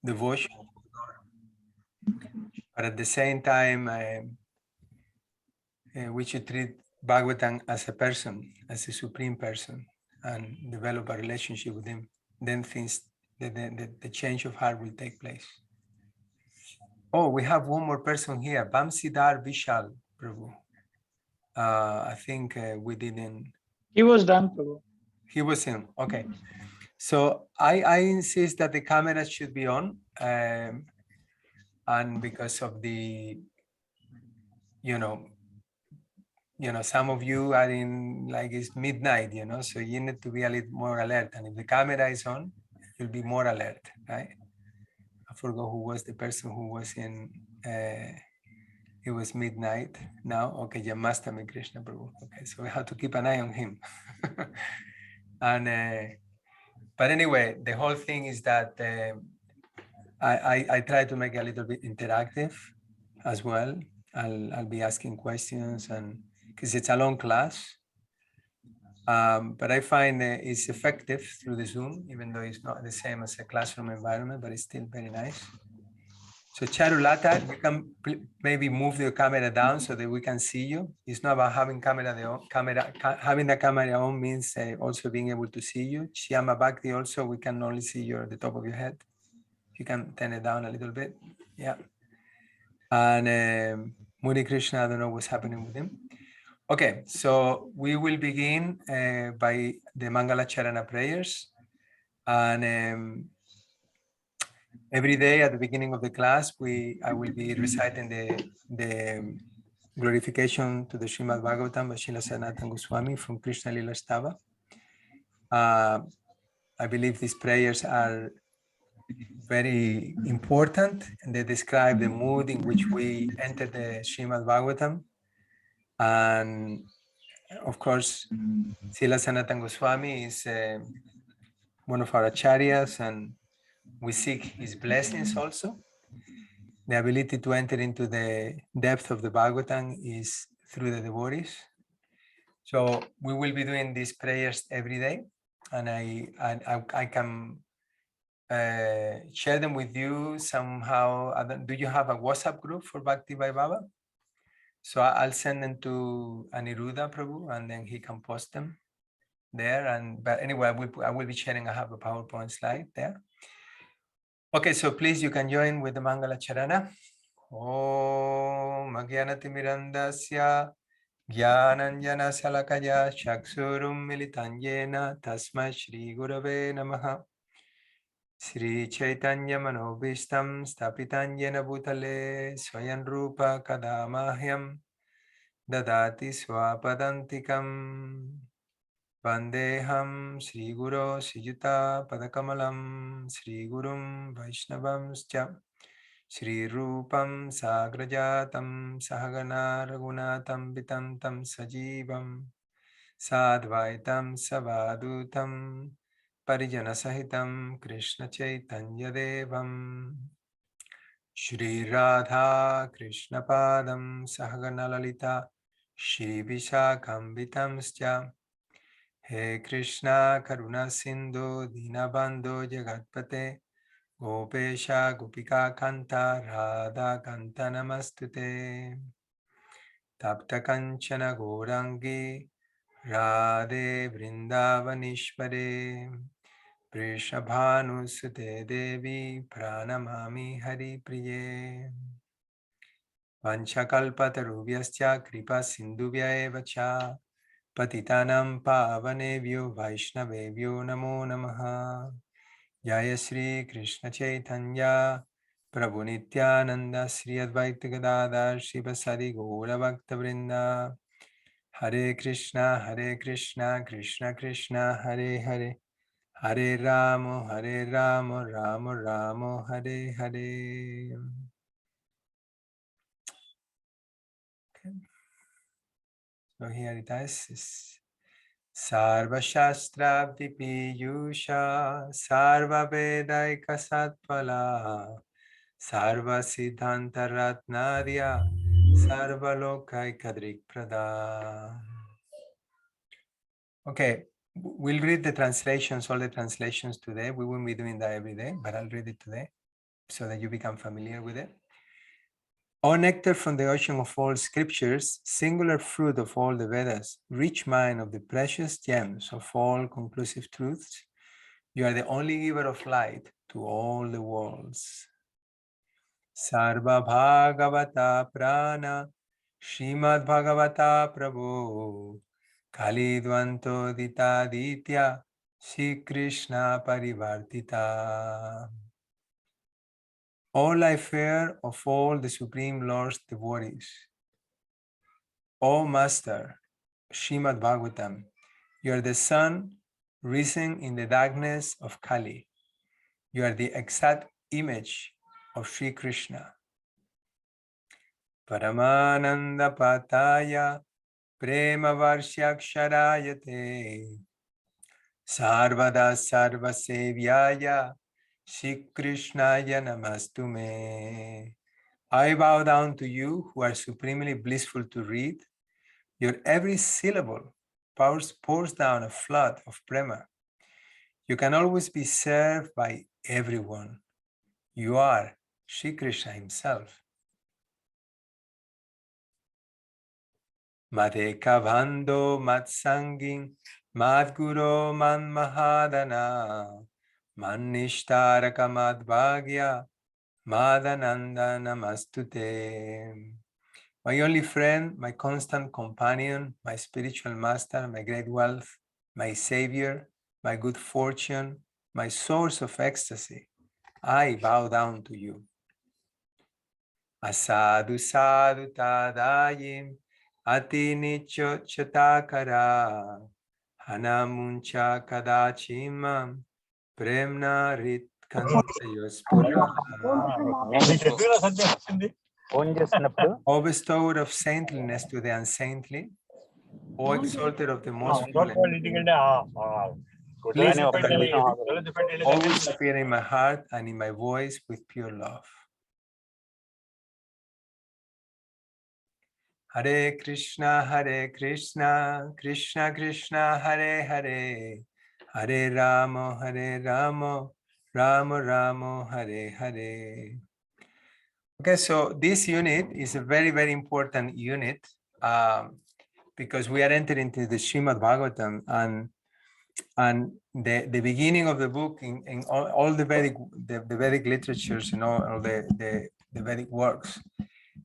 devotion. But at the same time, we should treat Bhagavatam as a person, as a supreme person, and develop a relationship with him. Then things, the change of heart will take place. Oh, we have one more person here, Bamsidhar Vishal, Prabhu. I think we didn't. He was done, Prabhu. He was in. Okay. So I insist that the camera should be on. And because of the, some of you are in, like, it's midnight, so you need to be a little more alert. And if the camera is on, you'll be more alert, right? I forgot who was the person who was in, it was midnight now. Okay, Yamastami Krishna Prabhu. Okay, so we have to keep an eye on him. And, but anyway, the whole thing is that I try to make it a little bit interactive as well. I'll be asking questions, and because it's a long class, but I find it's effective through the Zoom, even though it's not the same as a classroom environment, but it's still very nice. So Charulata, you can maybe move your camera down so that we can see you. It's not about having having the camera on means also being able to see you. Shyama Bhakti also, we can only see the top of your head. You can turn it down a little bit. Yeah. And Muni Krishna, I don't know what's happening with him. Okay, so we will begin by the Mangalacarana prayers. And every day at the beginning of the class, I will be reciting the glorification to the Srimad-Bhagavatam by Srila Sanatana Goswami from Krishna Lila Stava. I believe these prayers are very important, and they describe the mood in which we enter the Srimad-Bhagavatam. And of course, Srila Sanatana Goswami is one of our acharyas, and we seek his blessings also. The ability to enter into the depth of the Bhagavatam is through the devotees. So we will be doing these prayers every day, and I can share them with you somehow. Do you have a WhatsApp group for Bhakti-vaibhava? So I'll send them to Aniruddha Prabhu, and then he can post them there. But anyway, I will be sharing. I have a PowerPoint slide there. Okay, so please, you can join with the Mangalacarana. Om Agyanatimirandasya Gyananjana Salakaya Chaksurum Militanyena Tasma Shri Gurave Namaha. Sri Chaitanya Manobishtam Stapitanyena Bhutale Swayan Rupa Kadamahyam Dadati Swapadantikam Vandeham Sri Guru Siyuta Padakamalam Sri Gurum Vaishnavamscha Sri Rupam Sagrajatam Sahagana Raghunatam Vitam Tam Sajivam Sadvaitam Savadutam Parijana Sahitam Krishna Chaitanya Devam Shri Radha Krishna Padam Sahagana Lalita Shri Vishakam Vitamscha He Krishna Karuna Sindhu Dinabandhu Jagatpate Gopesha Gopika Kanta Radha Kanta Namastute Tapta Kanchana Gourangi Radhe Vrindavanishvare Prishabhanu Sute Devi Pranamami Hari Priye Vanchakalpatarubhyascha Kripa Sindhubhya eva cha Patitanam Pavanebhyo Vaishnavebhyo Namo Namaha Jaya Sri Krishna Chaitanya Prabhu Nityananda Sri Advaita Gadadhar Srivasadi Gaura Bhakta Vrinda Hare Krishna Krishna Krishna Hare Hare Hare Ramo Ramo Ramo Hare Hare. Okay. So here it is. Sarva Shastra Vipiyusha Sarva Vedaika Satpala Sarva Siddhanta Ratnarya Sarva Lokaika Drikprada. Okay, we'll read the translations, all the translations today. We won't be doing that every day, but I'll read it today. so that you become familiar with it. O nectar from the ocean of all scriptures, singular fruit of all the Vedas, rich mine of the precious gems of all conclusive truths, you are the only giver of light to all the worlds. Sarva Bhagavata Prana, Srimad-Bhagavata Prabhu, Kali Dvanto Dita Ditya, Shri Krishna Parivartita. All I fear of all the Supreme Lord's devotees. O Master, Srimad-Bhagavatam, you are the sun risen in the darkness of Kali. You are the exact image of Sri Krishna. Paramananda Pataya Prema Varshaksharayate Sarvada Sarva Sevyaya Shri Krishnaya Namastume. I bow down to you who are supremely blissful to read. Your every syllable pours down a flood of prema. You can always be served by everyone. You are Shri Krishna himself. Madeka Bhando Matsangin Madguru Man Mahadana Manishtaraka Madbhagya Madananda Namastute. My only friend, my constant companion, my spiritual master, my great wealth, my savior, my good fortune, my source of ecstasy, I bow down to you. Asadu sadhu tadayim ati nicho chatakara hanamuncha kadachimam premna rit kantayospura. O bestowed of saintliness to the unsaintly, O exalted of the most fallen, please always appear in my heart and in my voice with pure love. Hare Krishna, Krishna Krishna, Hare Hare, Hare Rama, Rama Rama, Hare Hare. Okay, so this unit is a very, very important unit because we are entering into the Srimad-Bhagavatam, and the beginning of the book in all the Vedic literatures, all the Vedic works.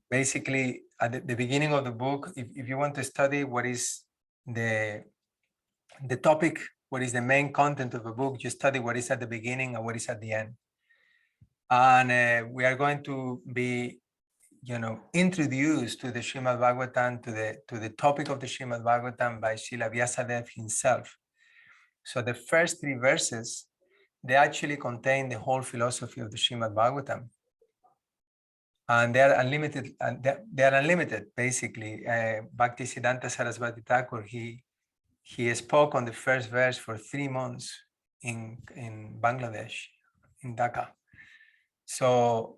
Basically, at the beginning of the book, if you want to study what is the topic, what is the main content of a book, you study what is at the beginning and what is at the end. And we are going to be, introduced to the Srimad-Bhagavatam, to the topic of the Srimad-Bhagavatam by Srila Vyasadeva himself. So the first 3 verses, they actually contain the whole philosophy of the Srimad-Bhagavatam. And they are unlimited, basically. Bhakti Siddhanta Saraswati Thakur, he spoke on the first verse for 3 months in Bangladesh, in Dhaka. So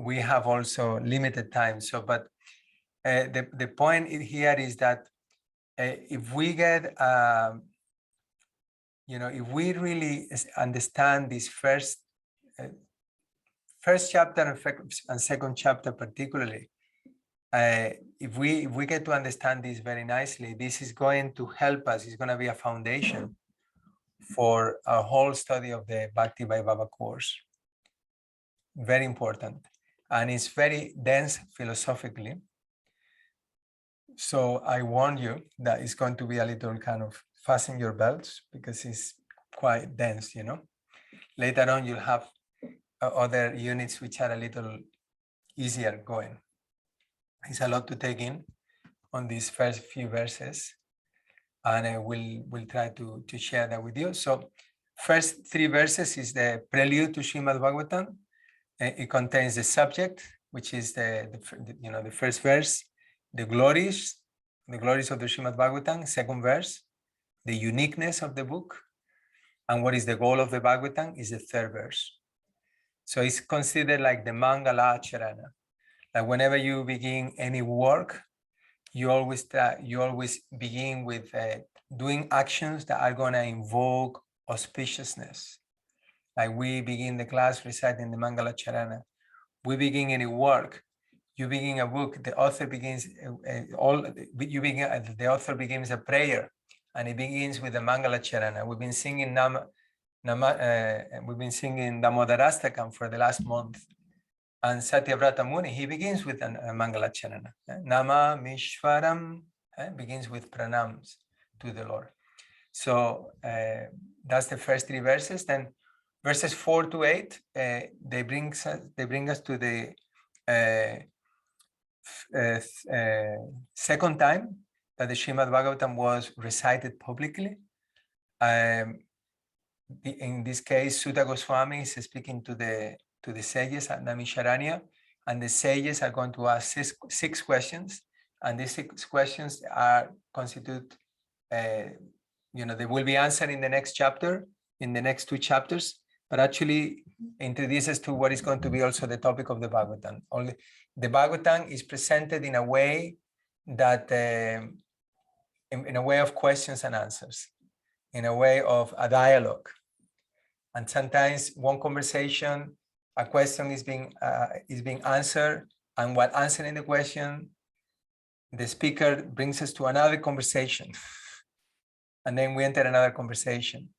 we have also limited time. So, but the point here is that if we get, if we really understand this first chapter and second chapter particularly, if we get to understand this very nicely, this is going to help us. It's going to be a foundation for our whole study of the Bhakti-vaibhava course. Very important, and it's very dense philosophically. So I warn you that it's going to be a little kind of fasten your belts because it's quite dense. Later on, you'll have other units which are a little easier going. It's a lot to take in on these first few verses, and I will try to share that with you. So first 3 verses is the prelude to Srimad-Bhagavatam. It contains the subject, which is the first verse, the glories of the Srimad-Bhagavatam. Second verse, the uniqueness of the book, and what is the goal of the Bhagavatam is the 3rd verse. So it's considered like the Mangalacarana. Like whenever you begin any work, you always begin with doing actions that are going to invoke auspiciousness, Like we begin the class reciting the Mangalacarana. We begin any work. You begin a book. The author begins the author begins a prayer, and it begins with the Mangalacarana. We've been singing we've been singing Damodarastakam for the last month. And Satyavrata Muni, he begins with a Mangalacarana. Nama Mishwaram begins with pranams to the Lord. So that's the first three verses. Then verses 4 to 8, they bring us to the second time that the Srimad-Bhagavatam was recited publicly. In this case, Sutta Goswami is speaking to the sages at Naimisharanya, and the sages are going to ask six questions, and these 6 questions constitute, they will be answered in the next chapter, in the next 2 chapters, but actually introduces to what is going to be also the topic of the Bhagavatam. Only the Bhagavatam is presented in a way that, in a way of questions and answers, in a way of a dialogue. And sometimes one conversation, a question is being answered, and while answering the question, the speaker brings us to another conversation, and then we enter another conversation.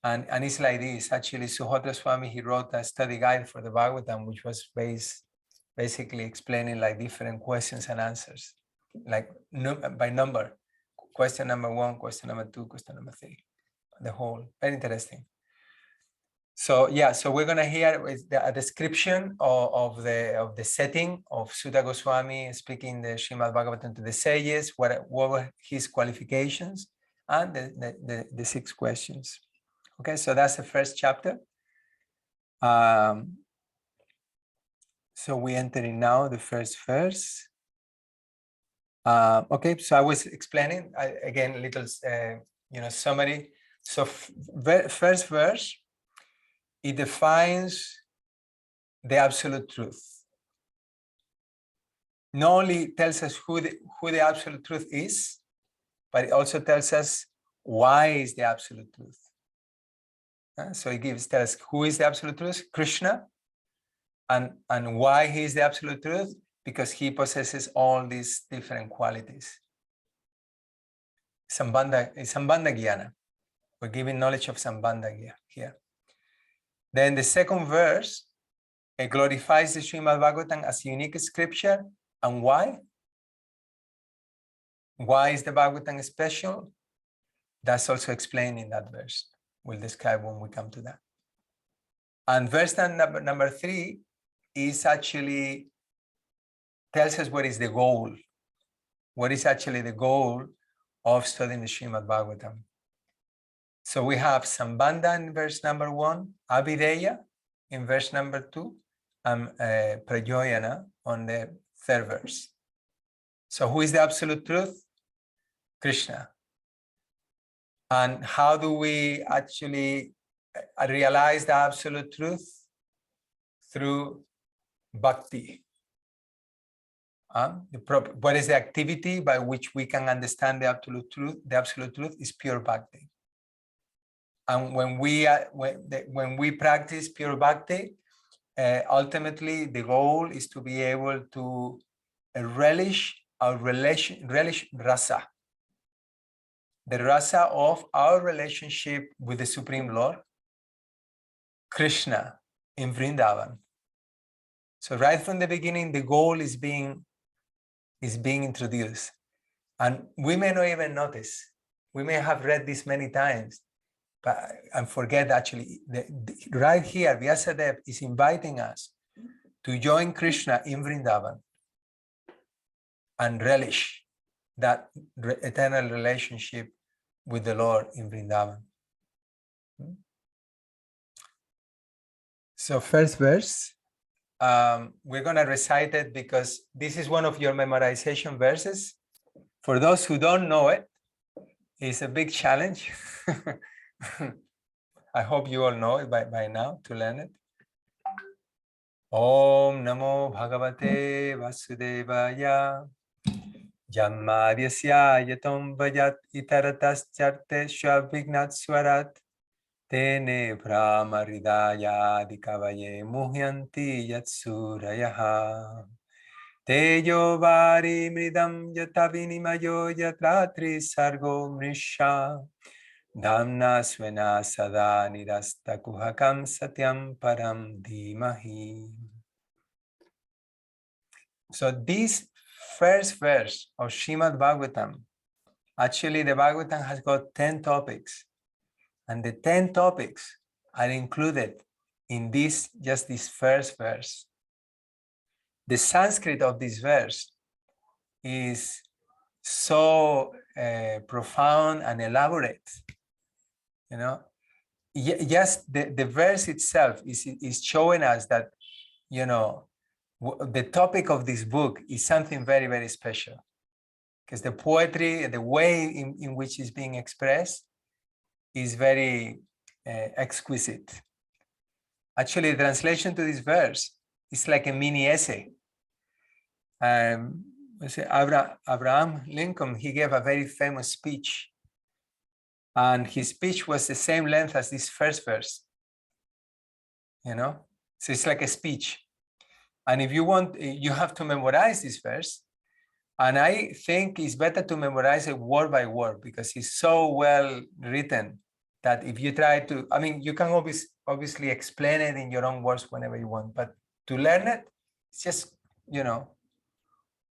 And it's like this. Actually, Suhotra Swami, he wrote a study guide for the Bhagavatam, which was basically explaining like different questions and answers, like by number. Question number 1, question number 2, question number 3, the whole. Very interesting. So yeah, so we're gonna hear a description of the setting of Sutta Goswami speaking the Srimad-Bhagavatam to the sages, what were his qualifications, and the 6 questions. Okay, so that's the first chapter. So we entering now the first verse. Okay, so I was explaining again a little summary. So first verse, it defines the absolute truth. Not only tells us who the absolute truth is, but it also tells us why is the absolute truth. So it tells us who is the absolute truth, Krishna, and why he is the absolute truth, because he possesses all these different qualities. Sambandha Jnana. We're giving knowledge of Sambandha here. Then the second verse, it glorifies the Srimad-Bhagavatam as unique scripture. And why? Why is the Bhagavatam special? That's also explained in that verse. We'll describe when we come to that. And verse number 3 is actually tells us what is the goal. What is actually the goal of studying the Srimad-Bhagavatam? So we have Sambandha in verse number 1, Abhideya in verse number 2, and Prajoyana on the 3rd verse. So who is the absolute truth? Krishna. And how do we actually realize the absolute truth? Through bhakti. What is the activity by which we can understand the absolute truth? The absolute truth is pure bhakti. And when we practice pure bhakti, ultimately the goal is to be able to relish rasa, the rasa of our relationship with the Supreme Lord, Krishna, in Vrindavan. So right from the beginning, the goal is being introduced, and we may not even notice. We may have read this many times, and forget actually, right here, Vyasadeva is inviting us to join Krishna in Vrindavan and relish that eternal relationship with the Lord in Vrindavan. So first verse, we're going to recite it because this is one of your memorization verses. For those who don't know it, it's a big challenge. I hope you all know it by now to learn it. Om Namo Bhagavate Vasudevaya Jammadhyasya Yatom Vajat Itaratas Charte Shvavignat Swarat Tene brahma ridaya dikavaye muhyanti yatsurayaha. Tejo vari mridam yatavinimayo yatratri sargo mrisha. Dhamna svena sada nirasta kuhakam satyam param dhimahi. So this first verse of Srimad-Bhagavatam, actually the Bhagavatam has got 10 topics, and the 10 topics are included in just this first verse. The Sanskrit of this verse is so profound and elaborate, you know. Yes, the verse itself is showing us that, you know, the topic of this book is something very, very special, because the poetry, the way in which it's being expressed is very exquisite. Actually, the translation to this verse is like a mini essay. Abraham Lincoln, he gave a very famous speech, and his speech was the same length as this first verse, you know. So it's like a speech, and if you want, you have to memorize this verse, and I think it's better to memorize it word by word, because it's so well written that if you try to, I mean, you can obviously explain it in your own words whenever you want, but to learn it, it's just, you know,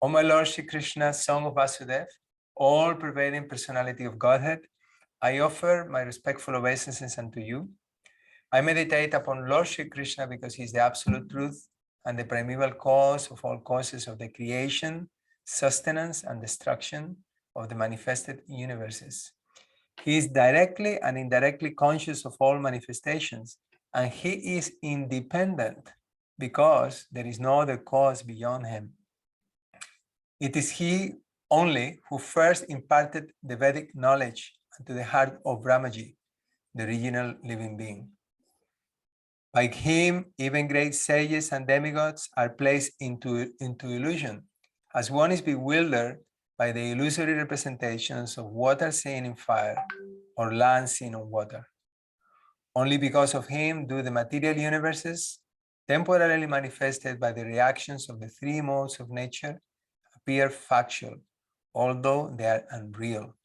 O my Lord Shri Krishna, Son of Vasudev, all-pervading personality of Godhead, I offer my respectful obeisances unto you. I meditate upon Lord Shri Krishna because he is the absolute truth and the primeval cause of all causes of the creation, sustenance, and destruction of the manifested universes. He is directly and indirectly conscious of all manifestations, and he is independent because there is no other cause beyond him. It is he only who first imparted the Vedic knowledge into the heart of Brahmaji, the original living being. By him, even great sages and demigods are placed into illusion, as one is bewildered by the illusory representations of water seen in fire or land seen on water. Only because of him do the material universes, temporarily manifested by the reactions of the three modes of nature, appear factual, although they are unreal.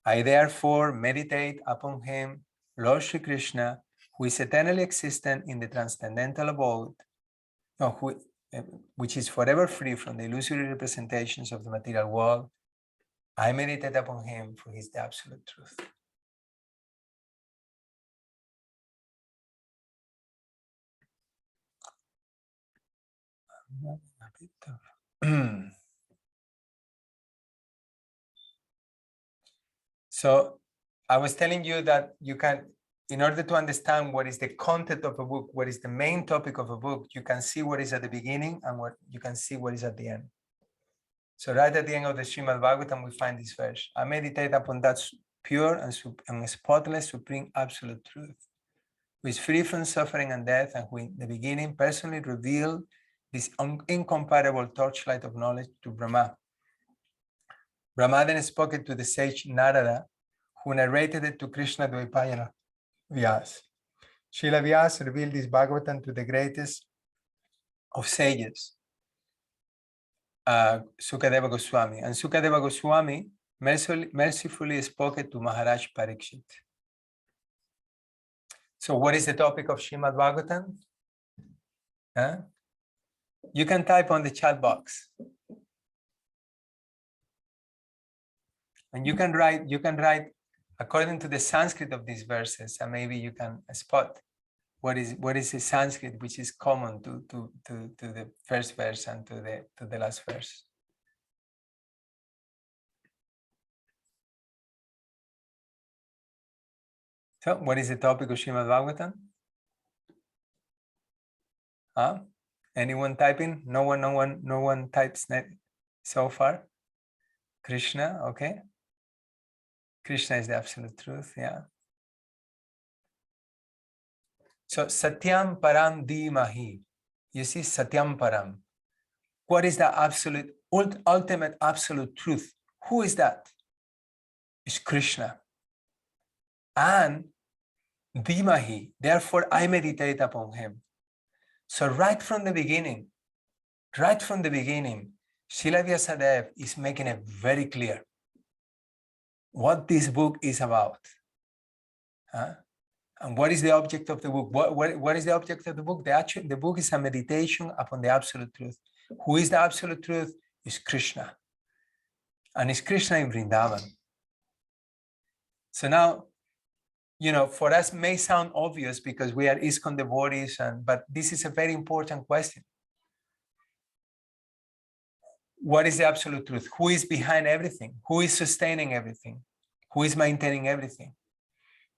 I therefore meditate upon him, Lord Shri Krishna, who is eternally existent in the transcendental abode, which is forever free from the illusory representations of the material world. I meditate upon him, for he is the absolute truth. So I was telling you that you can, in order to understand what is the content of a book, what is the main topic of a book, you can see what is at the beginning and what you can see what is at the end. So right at the end of the Srimad-Bhagavatam, we find this verse. I meditate upon that pure and spotless supreme absolute truth, who is free from suffering and death, and who in the beginning personally revealed this incomparable torchlight of knowledge to Brahma. Brahma then spoke it to the sage Narada, who narrated it to Krishna Dvaipayana Vyas. Srila Vyas revealed this Bhagavatam to the greatest of sages, Sukadeva Goswami. And Sukadeva Goswami mercifully spoke it to Maharaj Parikshit. So what is the topic of Srimad Bhagavatam? You can type on the chat box. And you can write according to the Sanskrit of these verses, and maybe you can spot what is the Sanskrit which is common to the first verse and to the last verse. So what is the topic of Srimad Bhagavatam? Anyone typing? No one types so far. Krishna, okay. Krishna is the absolute truth, yeah. So Satyam Param Dhimahi. You see, Satyam Param. What is the absolute, ultimate absolute truth? Who is that? It's Krishna. And Dhimahi, therefore I meditate upon him. So right from the beginning, Srila Vyasadeva is making it very clear what this book is about. And what is the object of the book? What is the object of the book? The book is a meditation upon the absolute truth. Who is the absolute truth? Is Krishna. And it's Krishna in Vrindavan. So now, for us may sound obvious because we are ISKCON devotees, but this is a very important question. What is the absolute truth? Who is behind everything? Who is sustaining everything? Who is maintaining everything?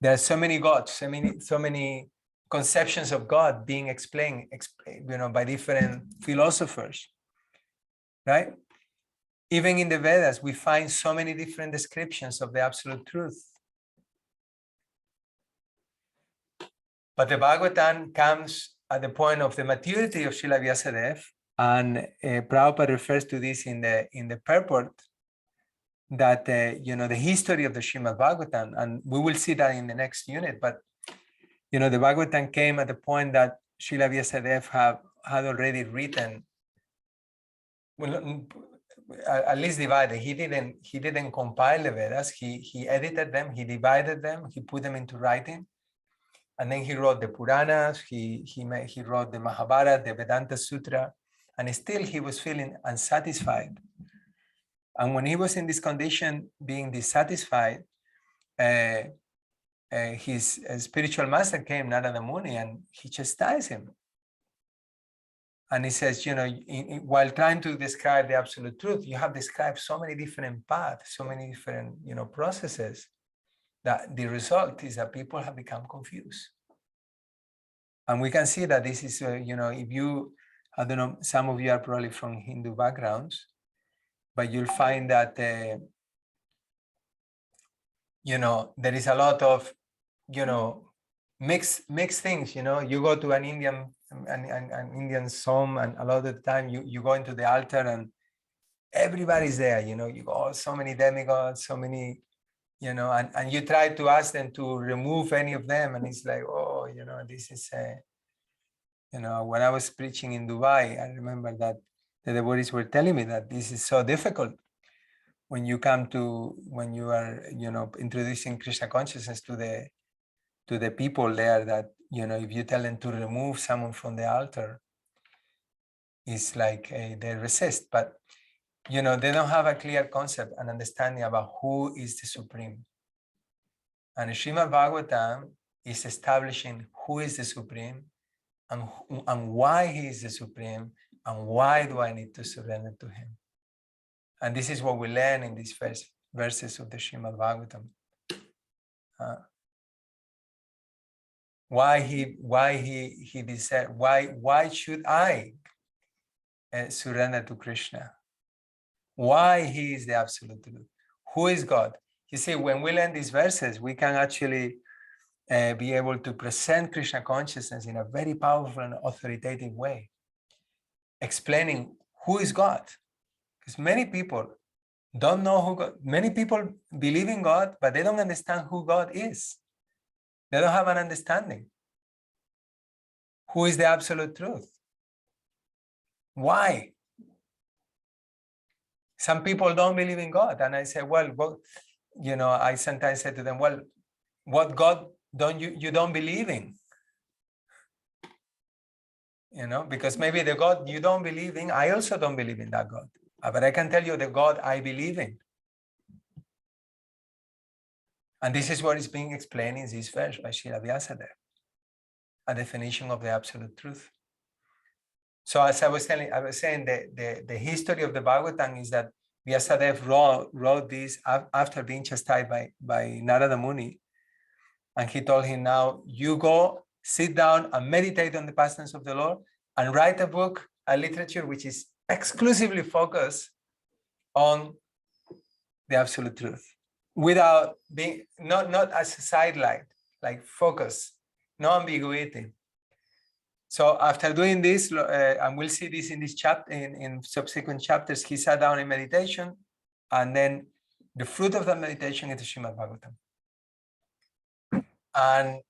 There are so many gods, so many conceptions of God being explained, by different philosophers, right? Even in the Vedas, we find so many different descriptions of the absolute truth. But the Bhagavatam comes at the point of the maturity of Srila Vyasadeva, and Prabhupada refers to this in the purport that the history of the Srimad-Bhagavatam, and we will see that in the next unit. But the Bhagavatam came at the point that Srila Vyasadeva had already written, well, at least divided. He didn't compile the Vedas. He edited them. He divided them. He put them into writing. And then he wrote the Puranas, he wrote the Mahabharata, the Vedanta Sutra, and still he was feeling unsatisfied. And when he was in this condition, being dissatisfied, his spiritual master came, Narada Muni, and he chastised him. And he says, while trying to describe the absolute truth, you have described so many different paths, so many different, processes, that the result is that people have become confused. And we can see that this is, if you, I don't know, some of you are probably from Hindu backgrounds, but you'll find that, there is a lot of, mixed things, you go to an Indian home, and a lot of the time you go into the altar and everybody's there, you go, so many demigods, so many, and you try to ask them to remove any of them, and it's like, oh, this is when I was preaching in Dubai, I remember that the devotees were telling me that this is so difficult when you are introducing Krishna consciousness to the people there, that if you tell them to remove someone from the altar, it's like they resist. But they don't have a clear concept and understanding about who is the Supreme. And Srimad-Bhagavatam is establishing who is the Supreme and why he is the Supreme, and why do I need to surrender to him. And this is what we learn in these first verses of the Srimad-Bhagavatam. Why he decided, why should I surrender to Krishna? Why he is the absolute truth? Who is God? You see, when we learn these verses, we can actually be able to present Krishna consciousness in a very powerful and authoritative way, explaining who is God. Because many people don't know who God, many people believe in God, but they don't understand who God is. They don't have an understanding. Who is the absolute truth? Why? Some people don't believe in God. And I say, well, I sometimes say to them, well, what God you don't believe in? Because maybe the God you don't believe in, I also don't believe in that God. But I can tell you the God I believe in. And this is what is being explained in this verse by Srila Vyasadeva, a definition of the absolute truth. So as I was saying, the history of the Bhagavatam is that Vyasadeva wrote this after being chastised by Narada Muni. And he told him, now you go, sit down and meditate on the pastimes of the Lord and write a book, a literature which is exclusively focused on the absolute truth, without being, not as a sidelight, like focus, no ambiguity. So after doing this, and we'll see this in this chapter, in subsequent chapters, he sat down in meditation, and then the fruit of that meditation is the Srimad-Bhagavatam. And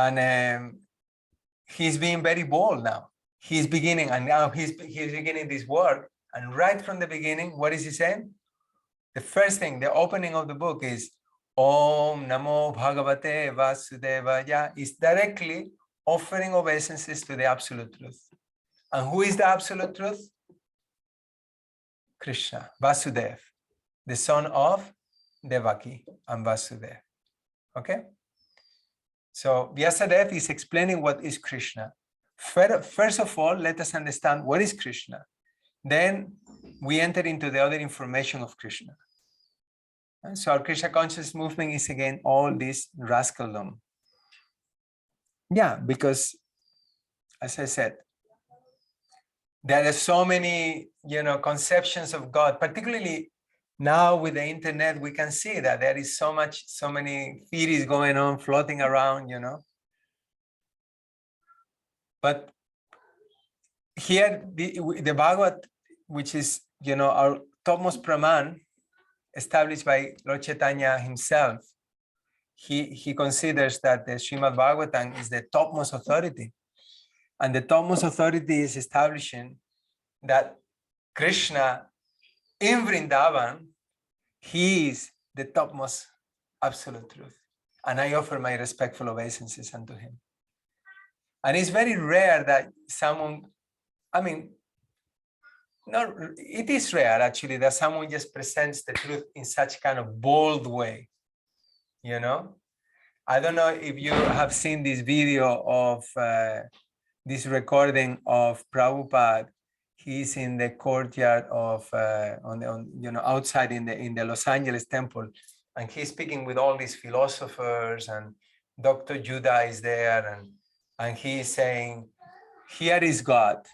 And he's being very bold now. He's beginning, and now he's beginning this work. And right from the beginning, what is he saying? The first thing, the opening of the book is Om Namo Bhagavate Vasudevaya, is directly offering obeisances to the absolute truth. And who is the absolute truth? Krishna, Vasudev, the son of Devaki and Vasudev. Okay? So Vyasadeva is explaining what is Krishna. First of all, let us understand what is Krishna. Then we enter into the other information of Krishna. And so our Krishna conscious movement is again all this rascaldom. Yeah, because as I said, there are so many, conceptions of God, particularly now with the internet, we can see that there is so many theories going on, floating around, But here, the Bhagavad, which is, our topmost Praman, established by Lord Chaitanya himself, he considers that the Srimad-Bhagavatam is the topmost authority. And the topmost authority is establishing that Krishna in Vrindavan, he is the topmost absolute truth. And I offer my respectful obeisances unto him. And it's very rare that someone, it is rare actually that someone just presents the truth in such kind of bold way, I don't know if you have seen this video of this recording of Prabhupada. He's in the courtyard of outside in the Los Angeles temple, and he's speaking with all these philosophers, and Dr. Judah is there, and he's saying, here is God,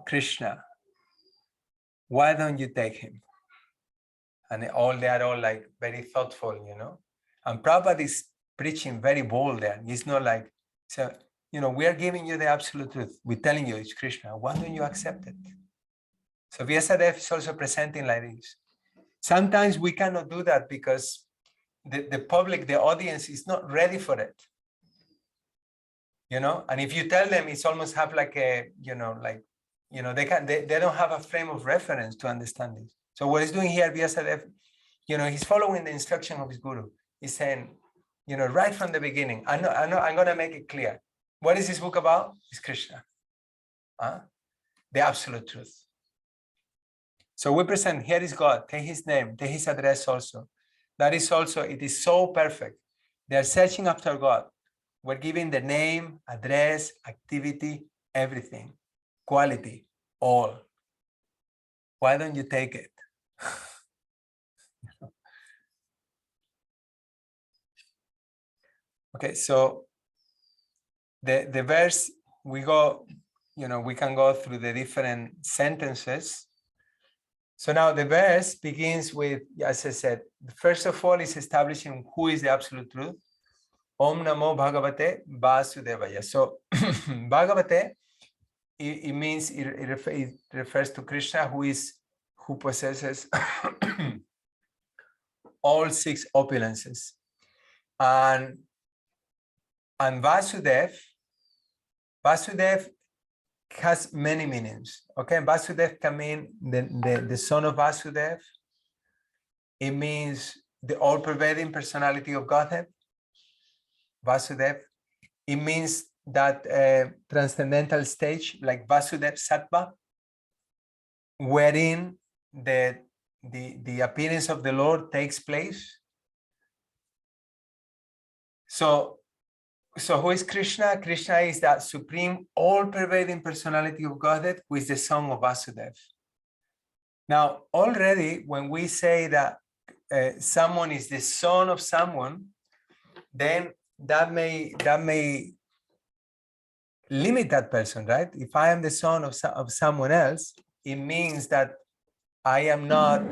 Krishna. Why don't you take him? And they are all like very thoughtful, And Prabhupada is preaching very bold there. He's not like, so, we are giving you the absolute truth. We're telling you it's Krishna. Why don't you accept it? So Vyasadeva is also presenting like this. Sometimes we cannot do that because the public, the audience is not ready for it. And if you tell them, it's almost have like a, they don't have a frame of reference to understand this. So what he's doing here, Vyasadeva, he's following the instruction of his guru. He's saying, right from the beginning, I'm going to make it clear. What is this book about? It's Krishna, the absolute truth. So we present, here is God, take his name, take his address also. That is also, it is so perfect. They are searching after God. We're giving the name, address, activity, everything, quality, all. Why don't you take it? Okay, so the verse, we can go through the different sentences. So now the verse begins with, as I said, first of all is establishing who is the absolute truth. Om Namo Bhagavate Vasudevaya. So Bhagavate, it means, it refers to Krishna, who possesses all six opulences. And Vasudev has many meanings. Okay, Vasudev can mean the son of Vasudev. It means the all-pervading personality of Godhead, Vasudev. It means that transcendental stage, like Vasudev Sattva, wherein the appearance of the Lord takes place. So who is Krishna? Krishna is that supreme, all-pervading personality of Godhead, who is the son of Vasudev. Now, already when we say that someone is the son of someone, then that may limit that person, right? If I am the son of someone else, it means that I am not,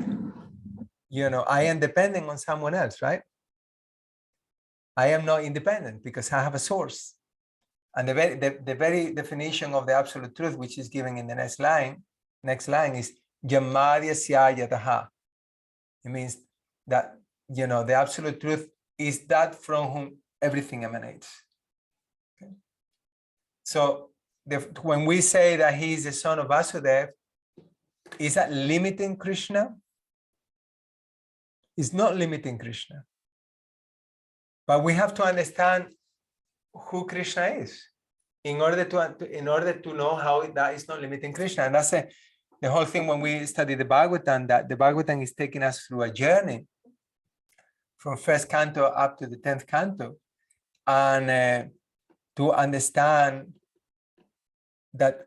I am depending on someone else, right? I am not independent because I have a source. And the very definition of the absolute truth, which is given in the next line is Yamadya Syayataha. It means that, the absolute truth is that from whom everything emanates. Okay. So when we say that he is the son of Vasudeva, is that limiting Krishna? It's not limiting Krishna. But we have to understand who Krishna is in order to know how that is not limiting Krishna. And that's the whole thing when we study the Bhagavatam, that the Bhagavatam is taking us through a journey from first canto up to the 10th canto, and to understand that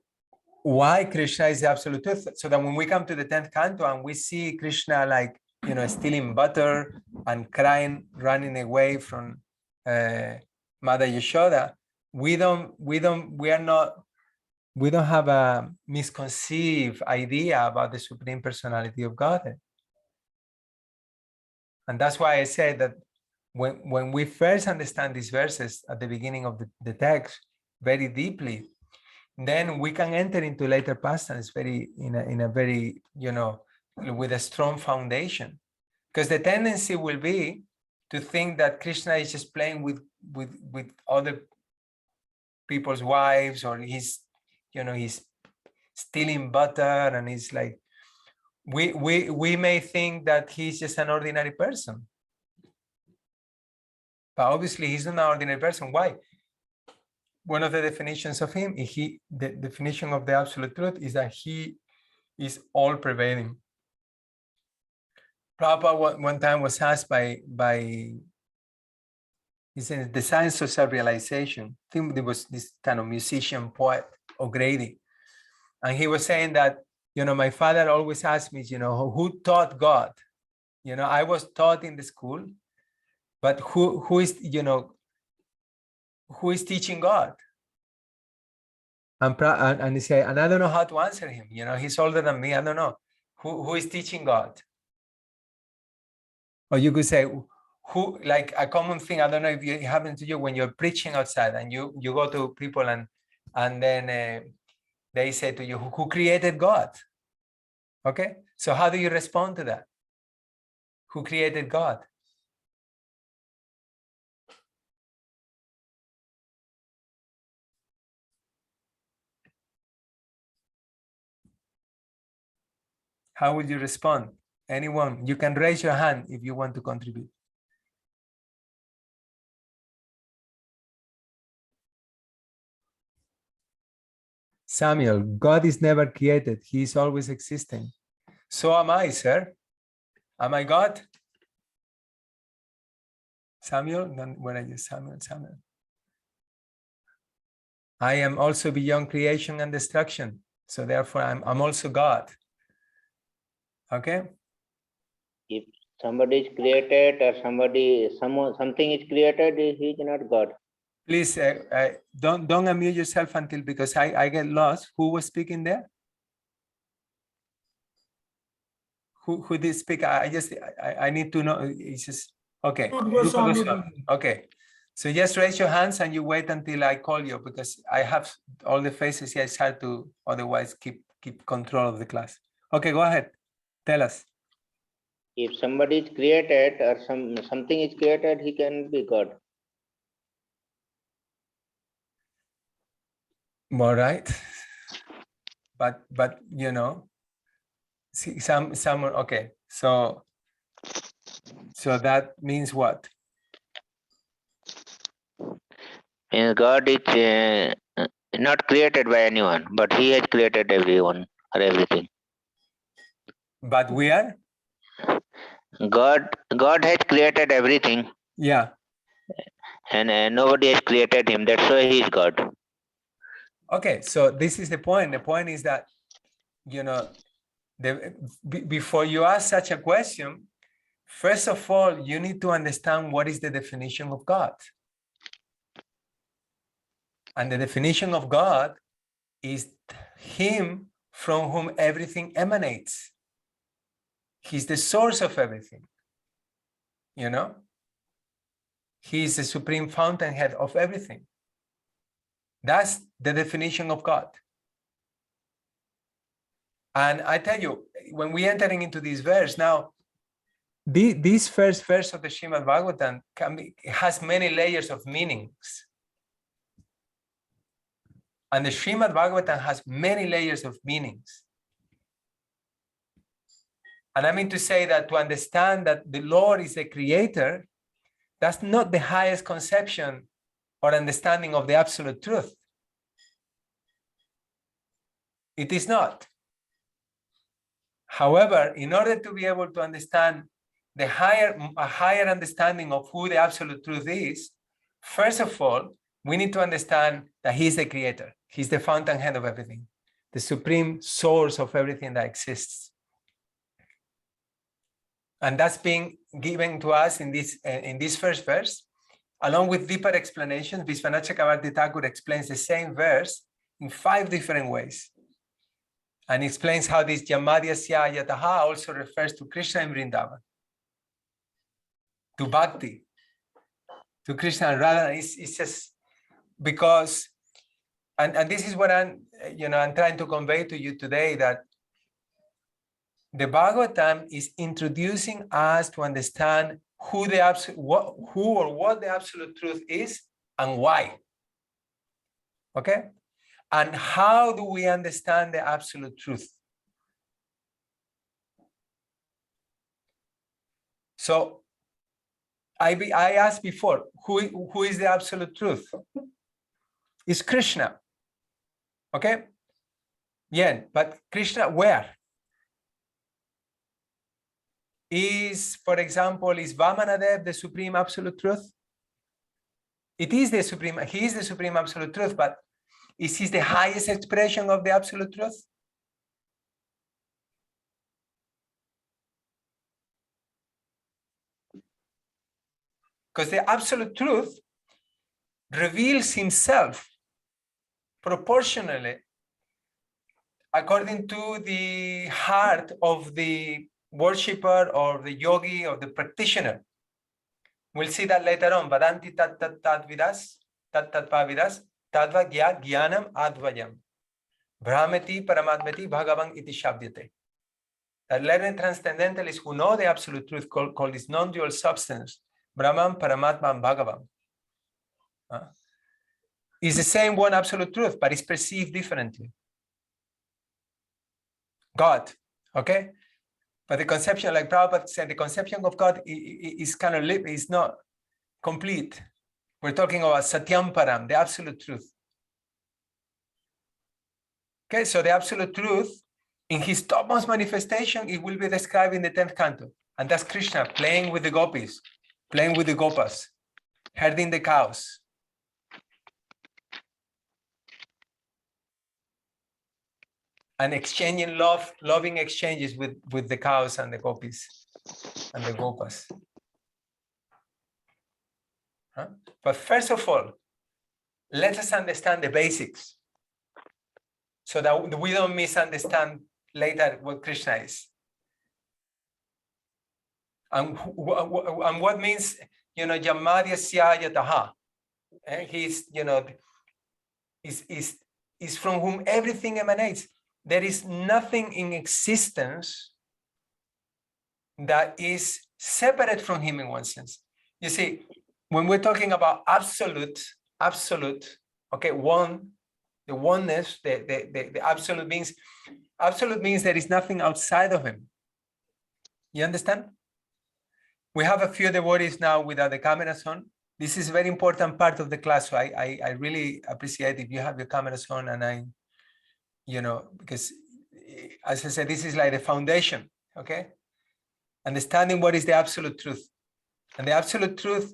why Krishna is the absolute truth. So that when we come to the 10th canto and we see Krishna like, stealing butter and crying, running away from Mother Yashoda, we don't have a misconceived idea about the Supreme Personality of Godhead. And that's why I said that when we first understand these verses at the beginning of the text very deeply, then we can enter into later pastimes in a very, with a strong foundation. Because the tendency will be to think that Krishna is just playing with other people's wives, or he's stealing butter, and he's like, we may think that he's just an ordinary person. But obviously he's not an ordinary person. Why? One of the definitions of him, the definition of the absolute truth, is that he is all pervading. Prabhupada one time was asked by he said, the science of self-realization. I think there was this kind of musician, poet, O'Grady. And he was saying that, my father always asked me, who taught God? I was taught in the school, but who is teaching God? And he said, and I don't know how to answer him. He's older than me. I don't know. Who is teaching God? Or you could say, who, like a common thing, I don't know if it happens to you when you're preaching outside and you go to people and then they say to you, who created God? Okay, so how do you respond to that? Who created God? How would you respond? Anyone? You can raise your hand if you want to contribute. Samuel, God is never created. He is always existing. So am I, sir. Am I God? Samuel, where are you, Samuel? I am also beyond creation and destruction. So therefore, I'm also God. Okay? If somebody is created or something is created, he is not God. Please don't unmute yourself until, because I get lost. Who was speaking there? Who did speak? I need to know. It's just okay. Okay. So just raise your hands and you wait until I call you, because I have all the faces here. It's hard to otherwise keep control of the class. Okay, go ahead. Tell us. If somebody is created or something is created, he can be God. All right. But see, someone, okay. So that means what? God is not created by anyone, but he has created everyone or everything. But we are? God has created everything. Yeah. And nobody has created him. That's why he is God. Okay, so this is the point. The point is that, before you ask such a question, first of all, you need to understand what is the definition of God. And the definition of God is him from whom everything emanates. He's the source of everything. He is the supreme fountainhead of everything. That's the definition of God. And I tell you, when we're entering into this verse now, This first verse of the Srimad-Bhagavatam has many layers of meanings. And the Srimad-Bhagavatam has many layers of meanings. And I mean to say that to understand that the Lord is the creator, that's not the highest conception or understanding of the absolute truth. It is not. However, in order to be able to understand a higher understanding of who the absolute truth is, first of all, we need to understand that He's the creator. He's the fountainhead of everything, the supreme source of everything that exists. And that's being given to us in this first verse, along with deeper explanations. Vishwanath Chakravarti Thakur explains the same verse in 5 different ways. And explains how this Yamadhyasya Yataha also refers to Krishna in Vrindavan, to Bhakti, to Krishna and Radha. It's just because, and this is what I'm trying to convey to you today, that the Bhagavatam is introducing us to understand who the what the absolute truth is and why. Okay? And how do we understand the absolute truth? So I asked before, who is the absolute truth? It's Krishna. Okay? Yeah, but Krishna where? For example, is Vamanadev the supreme absolute truth? It is the supreme, he is the supreme absolute truth, but is he the highest expression of the absolute truth? Because the absolute truth reveals himself proportionally according to the heart of the worshipper or the yogi or the practitioner. We'll see that later on. Vadanti tat tat tat vidas, tat tat pavidas, tadva gyanam advayam. Brahmati paramatmati bhagavan iti shabdyate. That learned transcendentalists who know the absolute truth call this non-dual substance, Brahman, Paramatma, and Bhagavan. It's the same one absolute truth, but it's perceived differently. God, okay? But the conception, like Prabhupada said, the conception of God is kind of is not complete. We're talking about Satyam Param, the absolute truth. Okay, so the absolute truth, in his topmost manifestation, it will be described in the 10th canto. And that's Krishna playing with the gopis, playing with the gopas, herding the cows. And exchanging loving exchanges with the cows and the gopis and the gopas. Huh? But first of all, let us understand the basics so that we don't misunderstand later what Krishna is. And what means, Yamadhyasya Yataha. He's, is from whom everything emanates. There is nothing in existence that is separate from him in one sense. You see, when we're talking about absolute, okay, the oneness, the absolute means there is nothing outside of him. You understand? We have a few devotees now without the cameras on. This is a very important part of the class. So I really appreciate if you have your cameras on, and because as I said, this is like the foundation, okay? Understanding what is the absolute truth. And the absolute truth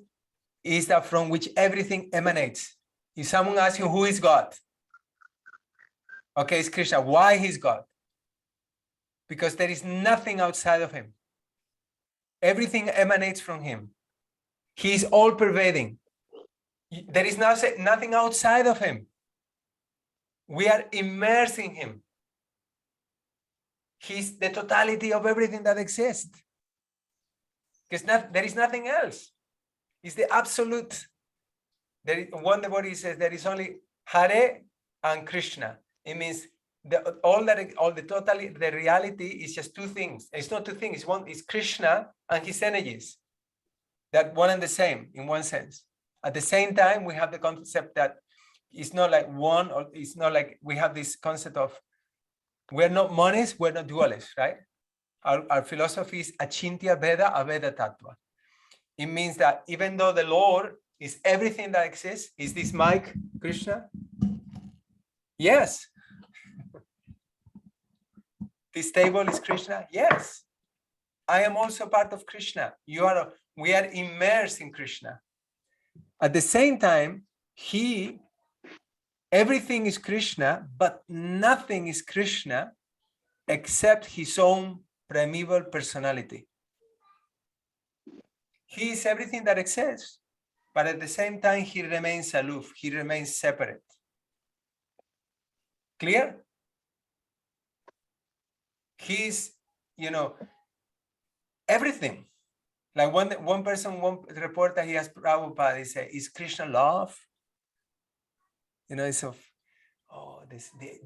is that from which everything emanates. If someone asks you who is God, okay, it's Krishna. Why he's God? Because there is nothing outside of him. Everything emanates from him. He is all pervading. There is nothing outside of him. We are immersed in him. He's the totality of everything that exists. Because there is nothing else. It's the absolute. One devotee says there is only Hare and Krishna. It means the reality is just two things. It's not two things. One is Krishna and his energies. That one and the same in one sense. At the same time, we have the concept that it's not like one, or it's not like we have this concept of we're not monists, we're not dualists, right? Our philosophy is achintya bheda aveda tattva. It means that even though the Lord is everything that exists, is this mic Krishna? Yes. This table is Krishna? Yes. I am also part of Krishna. We are immersed in Krishna. At the same time, everything is Krishna, but nothing is Krishna except his own primeval personality. He is everything that exists, but at the same time, he remains aloof. He remains separate. Clear? He's, everything. Like one report that he has Prabhupada, he said, is Krishna love? It's of,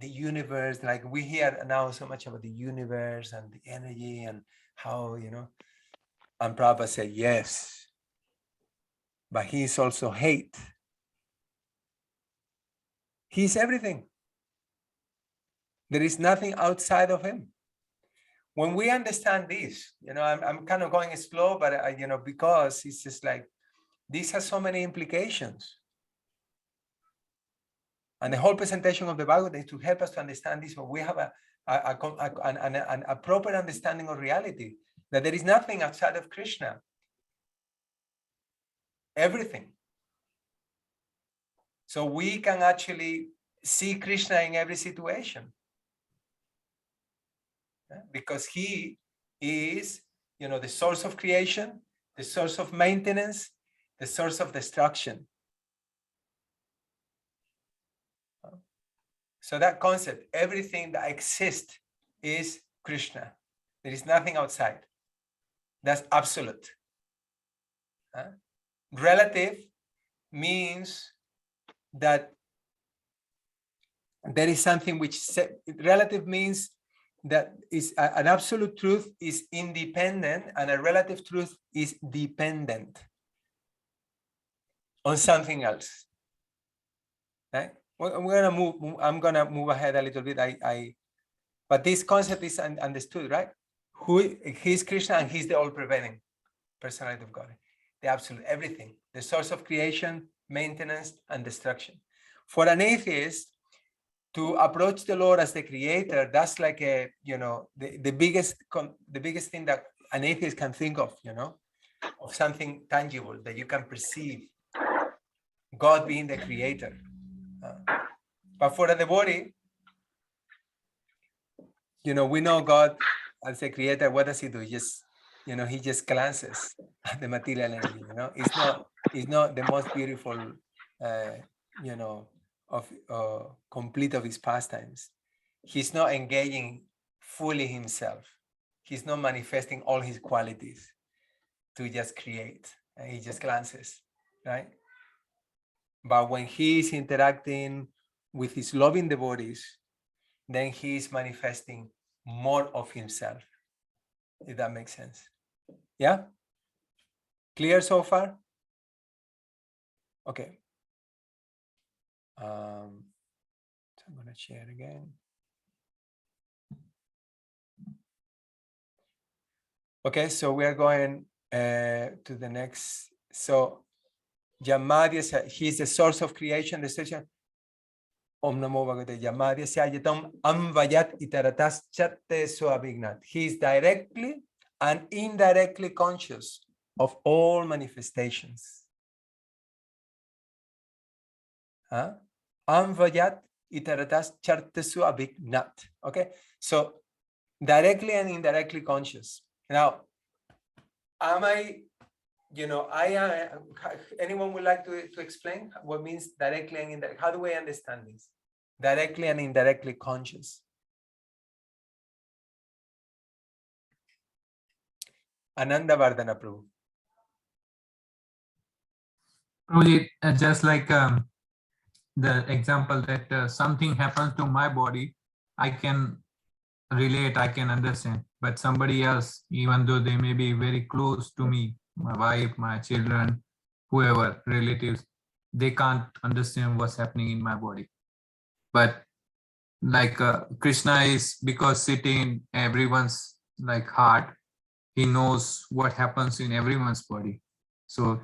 the universe, like we hear now so much about the universe and the energy and how, and Prabhupada said, yes, but he is also hate. He's everything. There is nothing outside of him. When we understand this, I'm kind of going slow, but because it's just like, this has so many implications. And the whole presentation of the Bhagavatam is to help us to understand this, but we have a proper understanding of reality, that there is nothing outside of Krishna. Everything. So we can actually see Krishna in every situation. Because he is, the source of creation, the source of maintenance, the source of destruction. So that concept, everything that exists is Krishna. There is nothing outside. That's absolute. Relative means that there is something which, relative means that is an absolute truth is independent and a relative truth is dependent on something else. Right? I'm gonna move ahead a little bit. But this concept is understood, right? He's Krishna and he's the all-prevailing personality of God, the absolute everything, the source of creation, maintenance, and destruction. For an atheist, to approach the Lord as the creator, that's like the biggest thing that an atheist can think of, of something tangible that you can perceive, God being the creator. But for a devotee, we know God as the creator. What does he do? He just glances at the material energy. It's not the most beautiful, complete of his pastimes. He's not engaging fully himself. He's not manifesting all his qualities to just create. And he just glances, right? But when he is interacting with his loving devotees, then he is manifesting more of himself, if that makes sense. Yeah? Clear so far? Okay. So I'm going to share again. Okay, so we are going to the next. So Yamadya, he's the source of creation, destruction. Om Namo Bhagavate Yamadya Syayatam Amvayat Itaratas Chatte Suavignat. He is directly and indirectly conscious of all manifestations. Amvayat Itaratas Chatte Suavignat. Okay, so directly and indirectly conscious. Now, anyone would like to explain what means directly and indirectly? How do we understand this? Directly and indirectly conscious. Ananda Vardhana Prabhu. Prabhuji, just like the example that something happens to my body I can relate, I can understand. But somebody else, even though they may be very close to me, my wife, my children, whoever, relatives, they can't understand what's happening in my body. But like Krishna is, because sitting in everyone's like heart, he knows what happens in everyone's body. So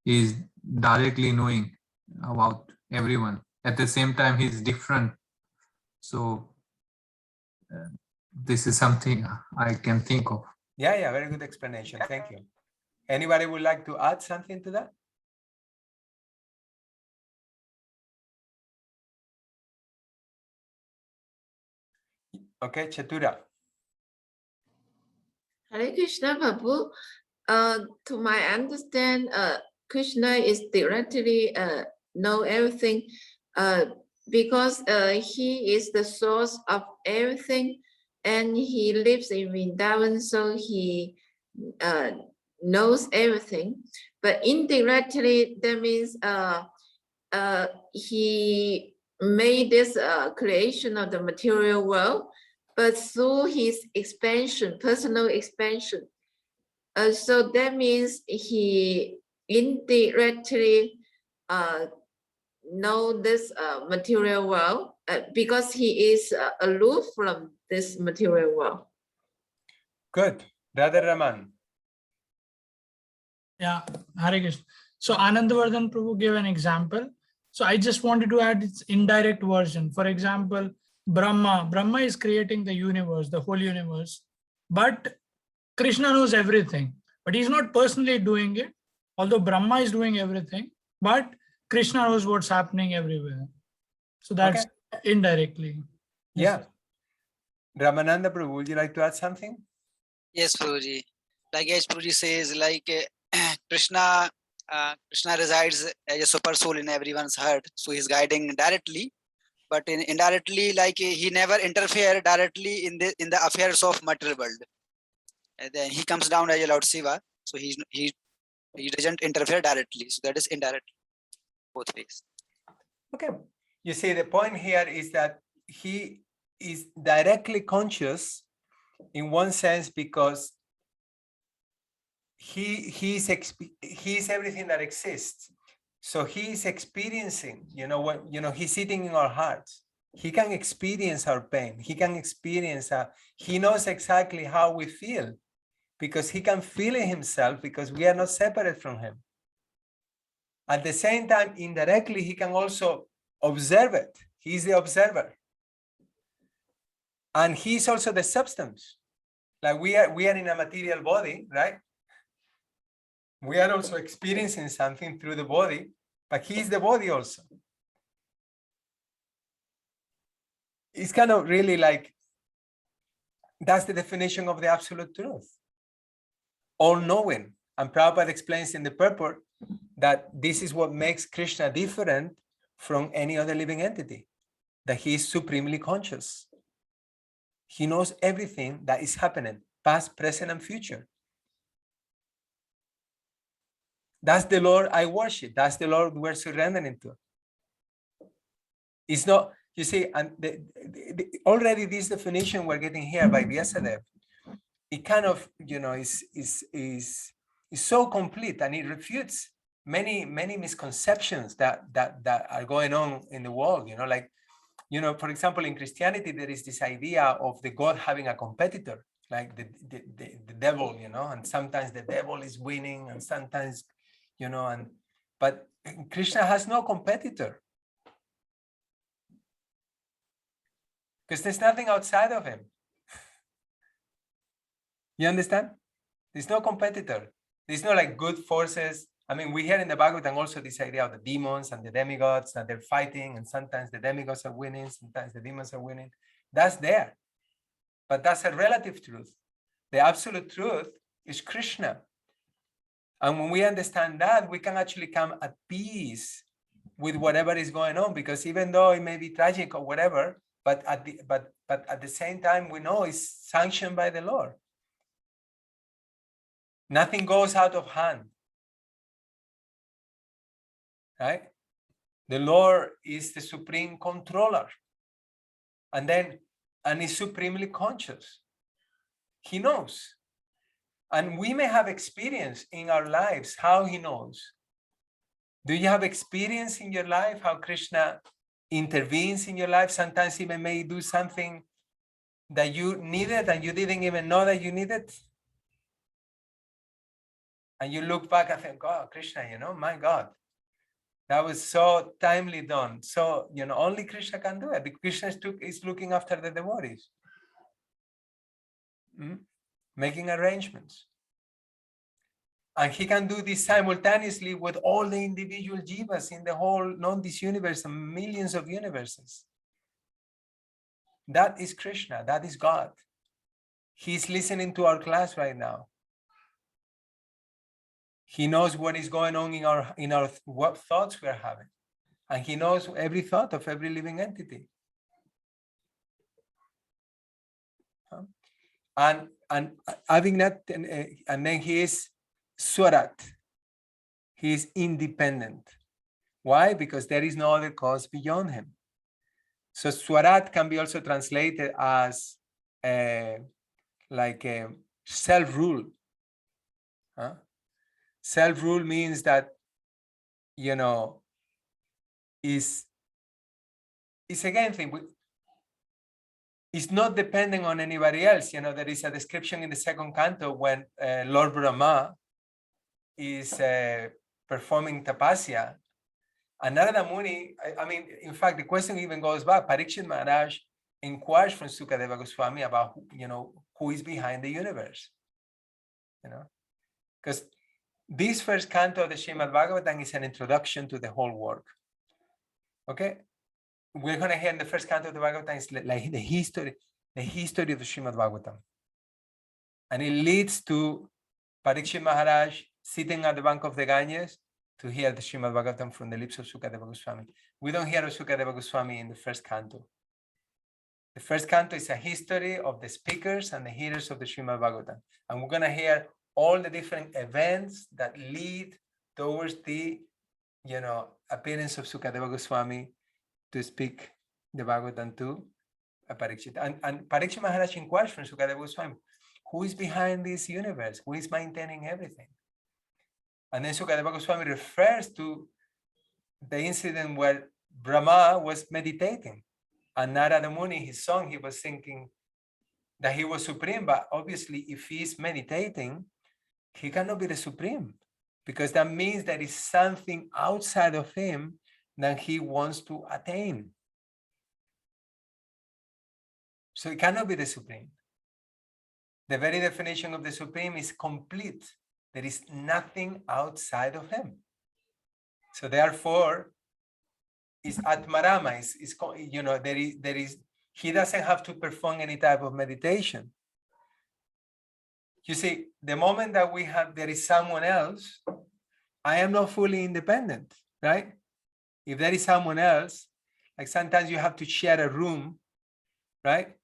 he's directly knowing about everyone. At the same time, he's different. So this is something I can think of. Yeah, very good explanation. Thank you. Anybody would like to add something to that? Okay, Chatura. Hare Krishna, Prabhu. To my understand, Krishna is directly know everything because he is the source of everything, and he lives in Vrindavan, so he knows everything. But indirectly, that means he made this creation of the material world, but through his expansion, personal expansion. So that means he indirectly know this material world because he is aloof from this material world. Good. Brother Raman. Yeah, Hare Krishna. So Anandavardhan Prabhu gave an example. So I just wanted to add its indirect version. For example, Brahma is creating the universe, the whole universe, but Krishna knows everything, but he's not personally doing it. Although Brahma is doing everything, but Krishna knows what's happening everywhere. So that's indirectly. Yeah. Ramananda Prabhu, would you like to add something? Yes, Prabhuji. Like as Prabhuji says, like Krishna resides as a super soul in everyone's heart, so he's guiding directly, but indirectly, like he never interfere directly in the affairs of material world. And then he comes down as a Lord Shiva, so he doesn't interfere directly. So that is indirect, both ways. Okay. You see, the point here is that he is directly conscious in one sense because he's everything that exists. So he's experiencing, he's sitting in our hearts. He can experience our pain. He can experience, he knows exactly how we feel because he can feel it himself because we are not separate from him. At the same time, indirectly, he can also observe it. He's the observer. And he's also the substance. Like we are in a material body, right? We are also experiencing something through the body, but he's the body also. It's kind of really like, that's the definition of the absolute truth. All-knowing. And Prabhupada explains in the purport that this is what makes Krishna different from any other living entity, that he is supremely conscious. He knows everything that is happening, past, present, and future. That's the Lord I worship. That's the Lord we're surrendering to. It's not, you see, and already this definition we're getting here by Vyasadeva, it kind of, is so complete, and it refutes many misconceptions that are going on in the world. For example, in Christianity, there is this idea of the God having a competitor, like the devil, and sometimes the devil is winning, and sometimes, but Krishna has no competitor. Because there's nothing outside of him. You understand? There's no competitor. There's no like good forces. I mean, we hear in the Bhagavatam also this idea of the demons and the demigods, that they're fighting, and sometimes the demigods are winning, sometimes the demons are winning. That's there. But that's a relative truth. The absolute truth is Krishna. And when we understand that, we can actually come at peace with whatever is going on, because even though it may be tragic or whatever, but at the same time, we know it's sanctioned by the Lord. Nothing goes out of hand. Right? The Lord is the supreme controller. And then and is supremely conscious. He knows. And we may have experience in our lives how he knows. Do you have experience in your life how Krishna intervenes in your life? Sometimes he may do something that you needed and you didn't even know that you needed. And you look back and think, oh, Krishna, my God, that was so timely done. So, only Krishna can do it. The Krishna is looking after the devotees, making arrangements. And he can do this simultaneously with all the individual jivas in the whole, this universe and millions of universes. That is Krishna, that is God. He's listening to our class right now. He knows what is going on in our what thoughts we are having. And he knows every thought of every living entity. And having that, and then he is Swarat. He is independent. Why? Because there is no other cause beyond him. So Swarat can be also translated as like a self-rule. Self-rule means that, is again thing. It's not depending on anybody else. There is a description in the second canto when Lord Brahma is performing tapasya. And Narada Muni, in fact, the question even goes back. Parikshit Maharaj inquires from Sukadeva Goswami about, who is behind the universe. Because this first canto of the Srimad-Bhagavatam is an introduction to the whole work. Okay? We're going to hear in the first canto of the Bhagavatam is like the history of the Srimad-Bhagavatam. And it leads to Parikshit Maharaj sitting at the bank of the Ganges to hear the Srimad-Bhagavatam from the lips of Sukadeva Goswami. We don't hear of Sukadeva Goswami in the first canto. The first canto is a history of the speakers and the hearers of the Srimad-Bhagavatam. And we're going to hear all the different events that lead towards the, appearance of Sukadeva Goswami to speak the Bhagavatam to Parikshit. And Parikshit Maharaj inquires from Sukadeva Goswami, who is behind this universe? Who is maintaining everything? And then Sukadeva Goswami refers to the incident where Brahma was meditating. And Narada Muni, his son, he was thinking that he was supreme. But obviously, if he is meditating, he cannot be the supreme. Because that means there is something outside of him that he wants to attain. So he cannot be the supreme. The very definition of the supreme is complete. There is nothing outside of him. So therefore, is Atmarama, he doesn't have to perform any type of meditation. You see, the moment that there is someone else, I am not fully independent, right? If there is someone else, like sometimes you have to share a room, right?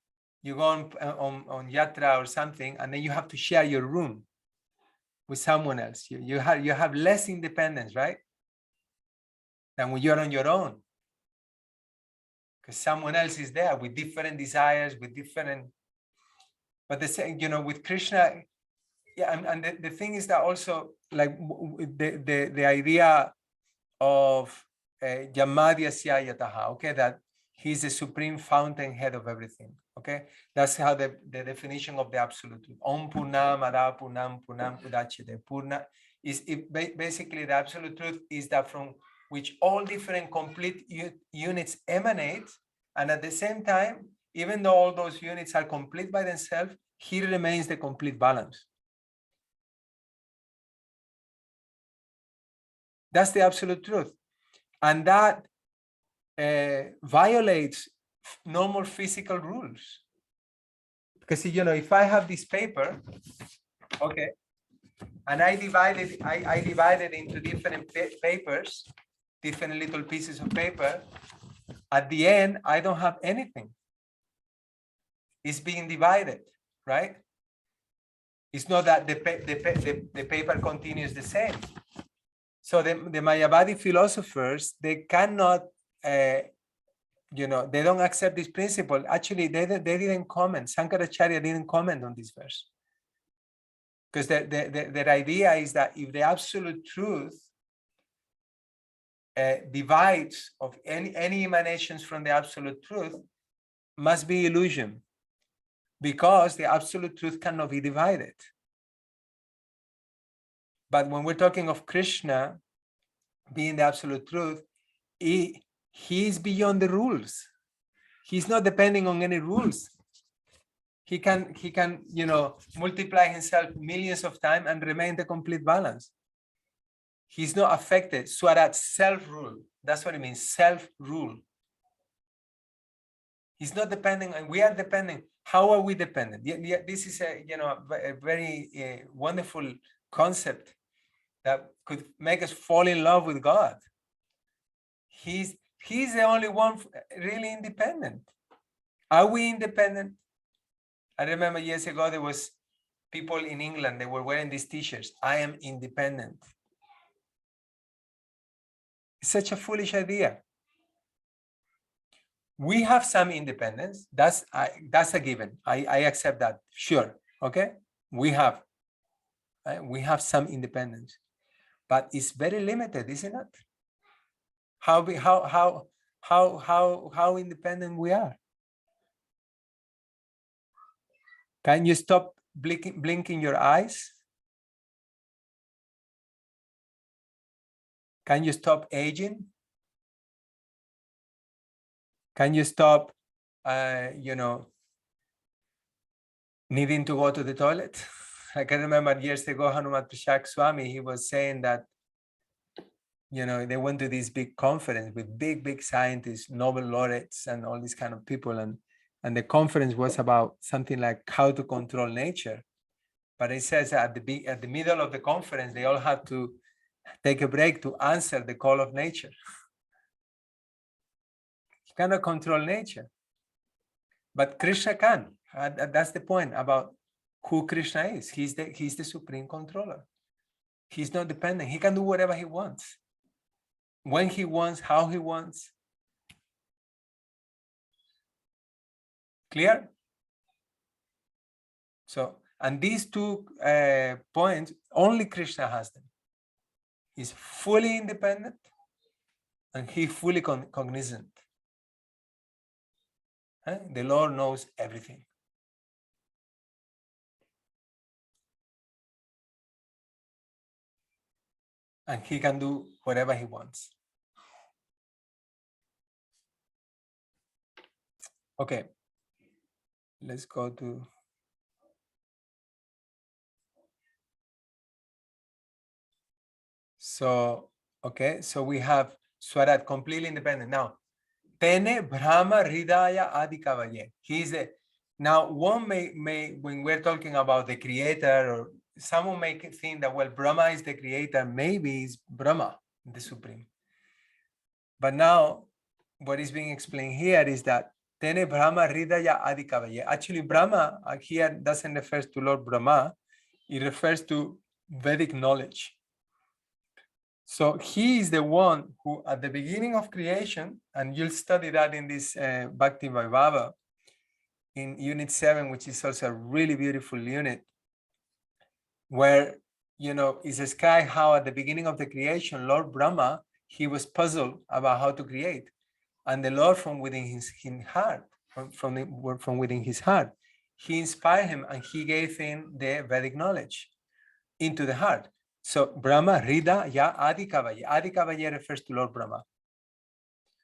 You go on yatra or something, and then you have to share your room with someone else. You have less independence, right? Than when you're on your own. Because someone else is there with different desires, with different. But with Krishna, yeah, and the thing is that also, like the idea of Yamadhyasya Yataha, okay, that he's the supreme fountainhead of everything. Okay, that's how the definition of the absolute truth. Om Purnam Ada Purnam Purnam Udachyate. Purna is basically the absolute truth is that from which all different complete units emanate, and at the same time, even though all those units are complete by themselves, he remains the complete balance. That's the absolute truth, and that violates normal physical rules. Because if I have this paper, okay, and I divide it into different papers, different little pieces of paper, at the end, I don't have anything. It's being divided, right? It's not that the paper continues the same. So the Mayavadi philosophers, they cannot they don't accept this principle. Actually, they didn't comment. Sankaracharya didn't comment on this verse. Because their idea is that if the absolute truth divides of any emanations from the absolute truth, must be illusion, because the absolute truth cannot be divided. But when we're talking of Krishna being the absolute truth, he is beyond the rules. He's not depending on any rules. He can multiply himself millions of times and remain the complete balance. He's not affected. Swarat, self-rule. That's what it means, self-rule. He's not depending, and we are depending. How are we dependent? This is a very wonderful concept that could make us fall in love with God. He's the only one really independent. Are we independent? I remember years ago there was people in England, they were wearing these t-shirts. I am independent. It's such a foolish idea. We have some independence. That's a given. I accept that. Sure. Okay. We have some independence, but it's very limited, isn't it? How independent we are. Can you stop blinking your eyes? Can you stop aging? Can you stop, needing to go to the toilet? I can remember years ago, Hanumat Prashak Swami, he was saying that, they went to this big conference with big scientists, Nobel laureates, and all these kind of people. And the conference was about something like how to control nature. But it says at the middle of the conference, they all have to take a break to answer the call of nature. You cannot control nature, but Krishna can. That's the point about who Krishna is. He's the supreme controller. He's not dependent. He can do whatever he wants, when he wants, how he wants. Clear? So, and these two points, only Krishna has them. He's fully independent and he fully cognizant. The Lord knows everything. And he can do whatever he wants. Okay, let's go to. So, okay, so we have Swarat, completely independent. Now, Tene Brahma Hridaya Adikavaye. He's a, now one may when we're talking about the creator, or someone may think that, well, Brahma is the creator, maybe it's Brahma, the supreme. But now what is being explained here is that Tene Brahma Hridaya Adikavaye. Actually, Brahma here doesn't refer to Lord Brahma, it refers to Vedic knowledge. So he is the one who at the beginning of creation, and you'll study that in this Bhakti Vaibhava in unit 7, which is also a really beautiful unit, where, it's described how at the beginning of the creation, Lord Brahma, he was puzzled about how to create. And the Lord from within his heart, from within his heart, he inspired him and he gave him the Vedic knowledge into the heart. So Brahma, Rida, Ya, Adikavaye. Adikavaye refers to Lord Brahma.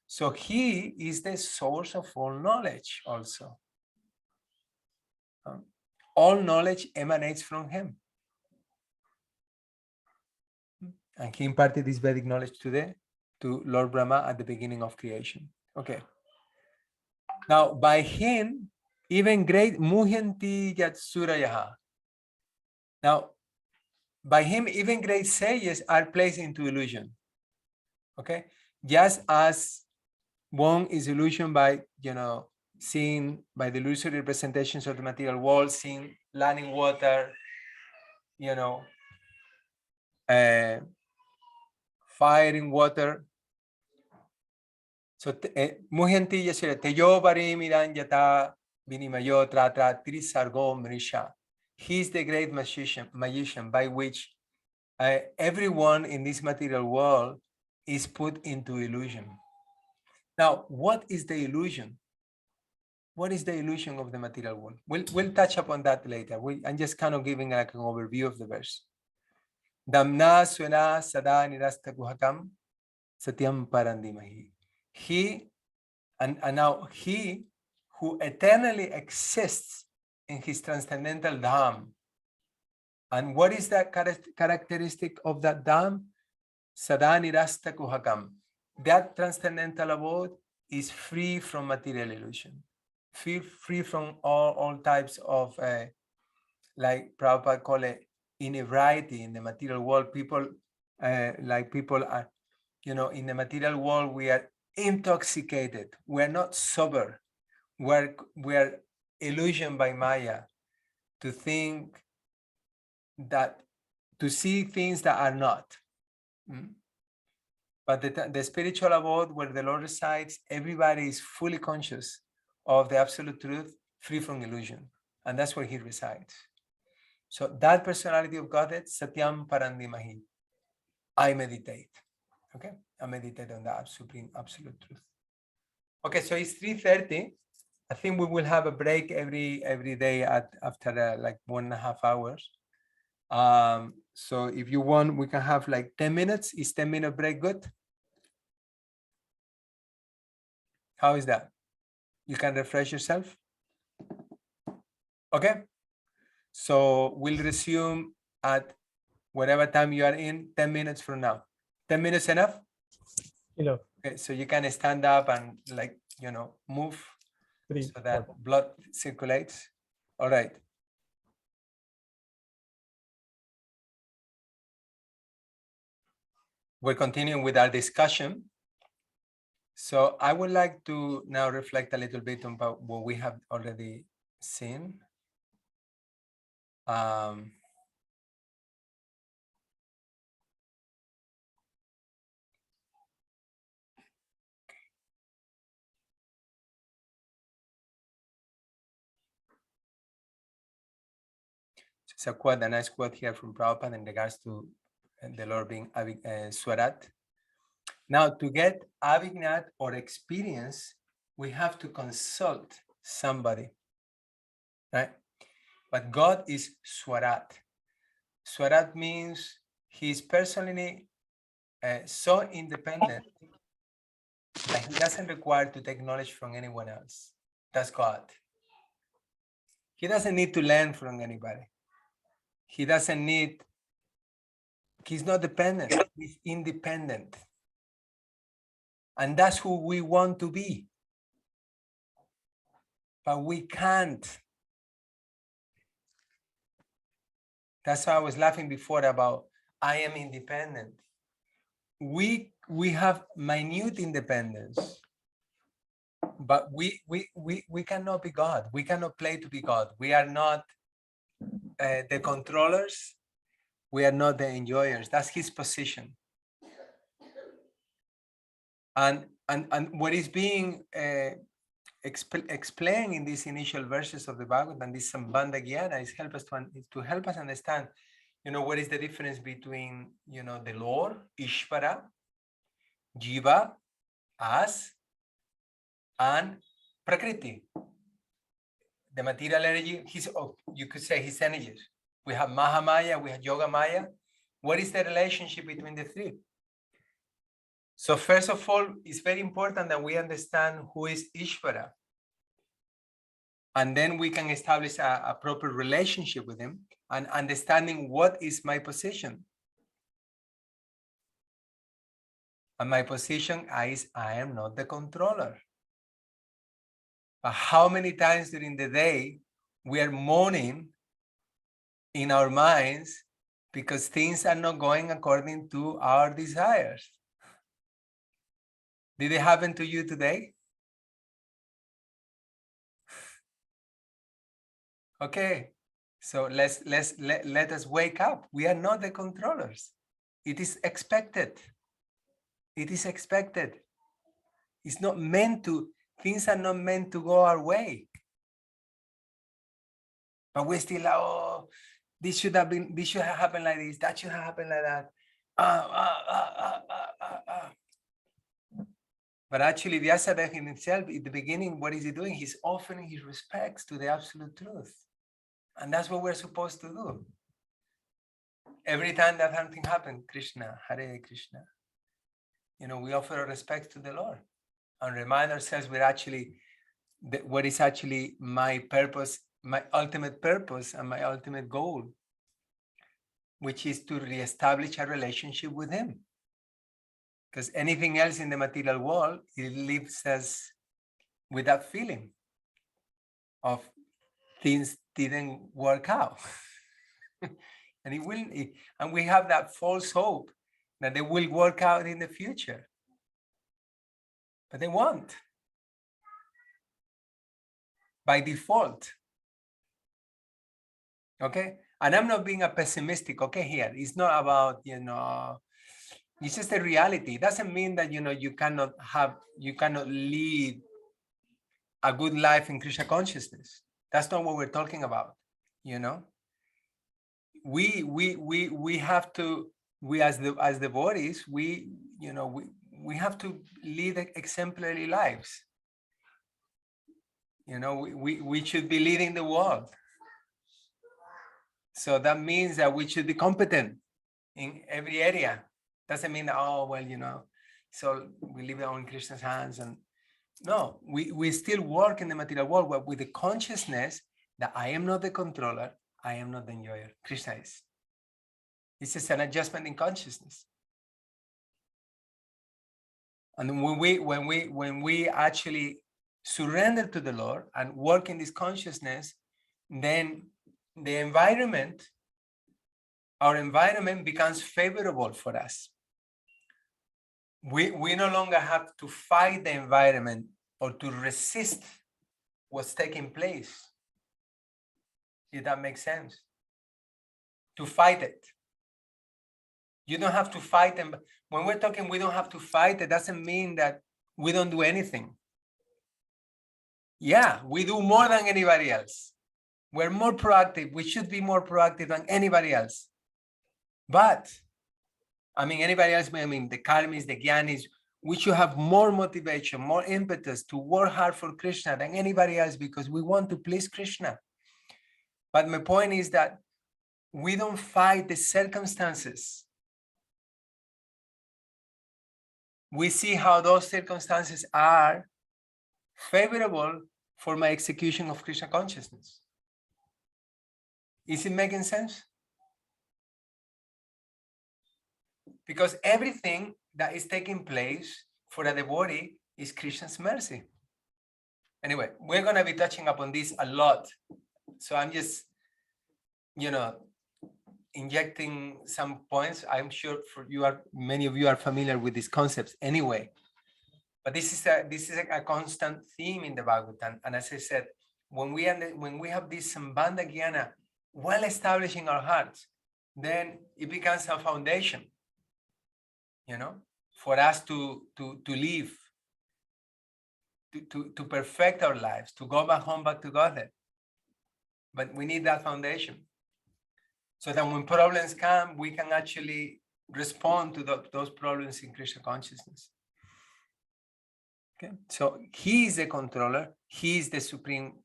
So he is the source of all knowledge also. All knowledge emanates from him. And he imparted this Vedic knowledge to Lord Brahma at the beginning of creation. Okay. Now, by him, even great Muhyanti Yatsurayaha. Now, by him, even great sages are placed into illusion. Okay, just as one is illusioned by, seeing by the illusory representations of the material world, seeing land in water, fire in water. So Muhyanti Yasira Teyo Barimidan Yata Vinimayo Tratra Trisargo Mrisha. He is the great magician by which everyone in this material world is put into illusion. Now, what is the illusion? What is the illusion of the material world? We'll touch upon that later. I'm just kind of giving like an overview of the verse. Damna swena sada nirasta guhakam satyam parandimahi. He, and now he who eternally exists in his transcendental dham. And what is that characteristic of that dham? Sada nirasta guhakam. That transcendental abode is free from material illusion. Free from all types of, like Prabhupada call it, inebriety in the material world. People are, in the material world, we are intoxicated. We're not sober. We're illusioned by Maya to think that, to see things that are not. But the spiritual abode where the Lord resides, everybody is fully conscious of the absolute truth, free from illusion. And that's where he resides. So that personality of Godhead, Satyam Parandimahi. I meditate. Okay? I meditate on the supreme absolute truth. Okay, so it's 3:30. I think we will have a break every day after like 1.5 hours. So if you want, we can have like 10 minutes. Is 10-minute break good? How is that? You can refresh yourself. Okay. So we'll resume at whatever time you are in, 10 minutes from now. 10 minutes enough? Enough. Okay, so you can stand up and move so that blood circulates. All right. We're continuing with our discussion. So I would like to now reflect a little bit about what we have already seen. It's a nice quote here from Prabhupada in regards to the Lord being Swarat. Now, to get Avignat or experience, we have to consult somebody, right? But God is Swarat. Swarat means he is personally so independent that he doesn't require to take knowledge from anyone else. That's God. He doesn't need to learn from anybody. He's not dependent, he's independent. And that's who we want to be. But we can't. That's why I was laughing before about I am independent. We have minute independence, but we cannot be God. We cannot play to be God. We are not the controllers. We are not the enjoyers. That's his position. And what is being explained in these initial verses of the Bhagavatam, this Sambandha Jnana, is to help us understand, what is the difference between, the Lord, Ishvara, Jiva, us, and Prakriti. The material energy, you could say his energies. We have Mahamaya, we have Yoga Maya. What is the relationship between the three? So first of all, it's very important that we understand who is Ishvara. And then we can establish a proper relationship with him and understanding what is my position. And my position is I am not the controller. But how many times during the day we are moaning in our minds because things are not going according to our desires? Did it happen to you today? Okay, so let us wake up. We are not the controllers. It is expected. It is expected. It's not meant to, things are not meant to go our way. But we're still like, oh, this should have happened like this, that should have happened like that. But actually, Vyasadeva himself, in the beginning, what is he doing? He's offering his respects to the absolute truth. And that's what we're supposed to do. Every time that something happens, Krishna, Hare Krishna, we offer our respects to the Lord and remind ourselves we're actually, what is actually my purpose, my ultimate purpose and my ultimate goal, which is to reestablish a relationship with him. Because anything else in the material world, it leaves us with that feeling of things didn't work out. And it will, and we have that false hope that they will work out in the future. But they won't. By default. Okay? And I'm not being a pessimistic, okay, here. It's not about, it's just a reality. It doesn't mean that, you cannot lead a good life in Krishna consciousness. That's not what we're talking about, We have to, we as devotees, we have to lead exemplary lives. We should be leading the world. So that means that we should be competent in every area. Doesn't mean that, so we leave it all in Krishna's hands. And no, we still work in the material world with the consciousness that I am not the controller, I am not the enjoyer. Krishna is. It's just an adjustment in consciousness. And when we actually surrender to the Lord and work in this consciousness, then our environment becomes favorable for us. We no longer have to fight the environment or to resist what's taking place. If that makes sense. To fight it. You don't have to fight them. When we're talking we don't have to fight, it doesn't mean that we don't do anything. Yeah, we do more than anybody else. We're more proactive. We should be more proactive than anybody else. But, anybody else, the karmis, the gyanis, we should have more motivation, more impetus to work hard for Krishna than anybody else because we want to please Krishna. But my point is that we don't fight the circumstances. We see how those circumstances are favorable for my execution of Krishna consciousness. Is it making sense? Because everything that is taking place for a devotee is Krishna's mercy. Anyway, we're going to be touching upon this a lot. So I'm just, injecting some points. I'm sure many of you are familiar with these concepts anyway. But this is a constant theme in the Bhagavatam. And as I said, when we have this Sambandha Jnana well established in our hearts, then it becomes a foundation, for us to live, to perfect our lives, to go back home, back to Godhead. But we need that foundation. So that when problems come, we can actually respond to those problems in Krishna consciousness. Okay, so he is the controller. He is the supreme.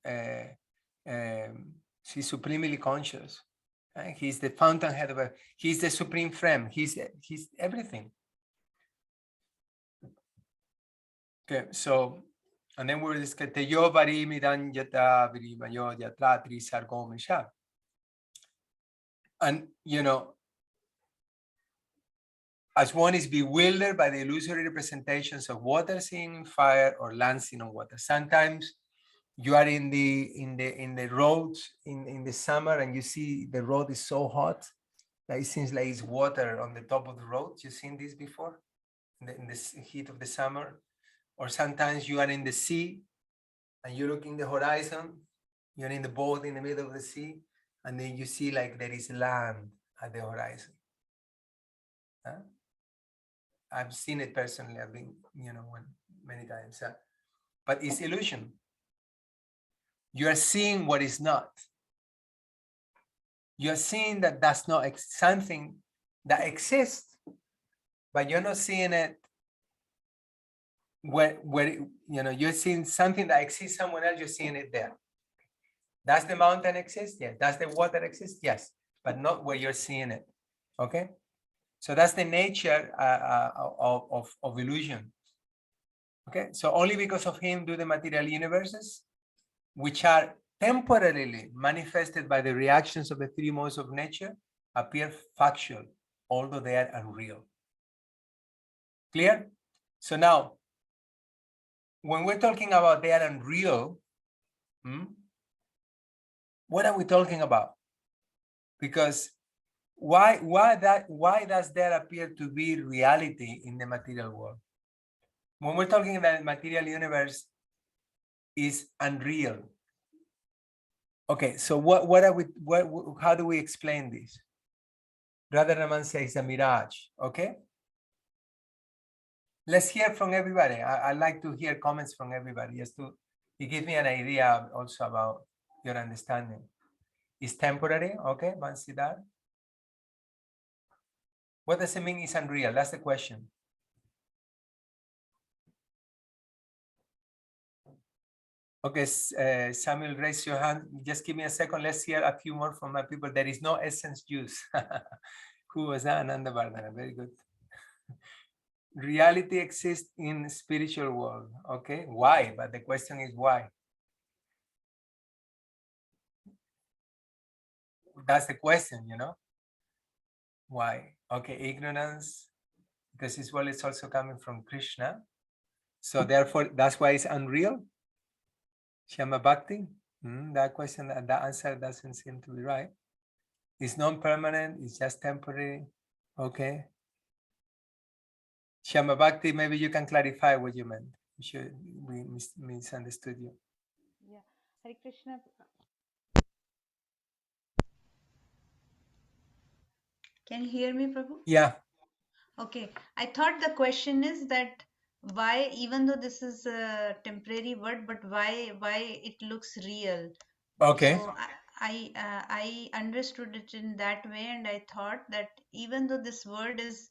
He's supremely conscious. Right? He's the fountainhead of it. He's the supreme friend. He's everything. Okay, so and then we're discussing yo vari midan yata virimayo yatra tri sargo misha. And as one is bewildered by the illusory representations of water seen in fire or land seen on water. Sometimes you are in the roads in the summer and you see the road is so hot that it seems like it's water on the top of the road. You've seen this before in the heat of the summer. Or sometimes you are in the sea and you look in the horizon. You're in the boat in the middle of the sea. And then you see like there is land at the horizon. Huh? I've seen it personally. I've been, many times. But it's illusion. You are seeing what is not. You are seeing that that's not something that exists, but you're not seeing it where you're seeing something that exists somewhere else. You're seeing it there. Does the mountain exist? Yes. Does the water exist? Yes, but not where you're seeing it. Okay, so that's the nature of illusion. Okay, so only because of him do the material universes, which are temporarily manifested by the reactions of the three modes of nature, appear factual, although they are unreal. Clear? So now, when we're talking about they are unreal, what are we talking about? Because why does there appear to be reality in the material world? When we're talking about the material universe is unreal. Okay, so how do we explain this? Radharaman says a mirage. Okay, let's hear from everybody. I like to hear comments from everybody, just to give me an idea also about your understanding. It's temporary, okay, Vansidar? What does it mean is unreal? That's the question. Okay, Samuel, raise your hand. Just give me a second. Let's hear a few more from my people. There is no essence juice. Who was that? Ananda Vardhana. Very good. Reality exists in spiritual world. Okay, why? But the question is why? That's the question, Why? Okay, ignorance, because this world is also coming from Krishna. So therefore, that's why it's unreal. Shama Bhakti, that question, that answer doesn't seem to be right. It's non-permanent, it's just temporary. Okay. Shama Bhakti, maybe you can clarify what you meant. We misunderstood you. Yeah, Hare Krishna. Can you hear me, Prabhu? Yeah. Okay, I thought the question is that why, even though this is a temporary word, but why it looks real? Okay. So I understood it in that way, and I thought that even though this word is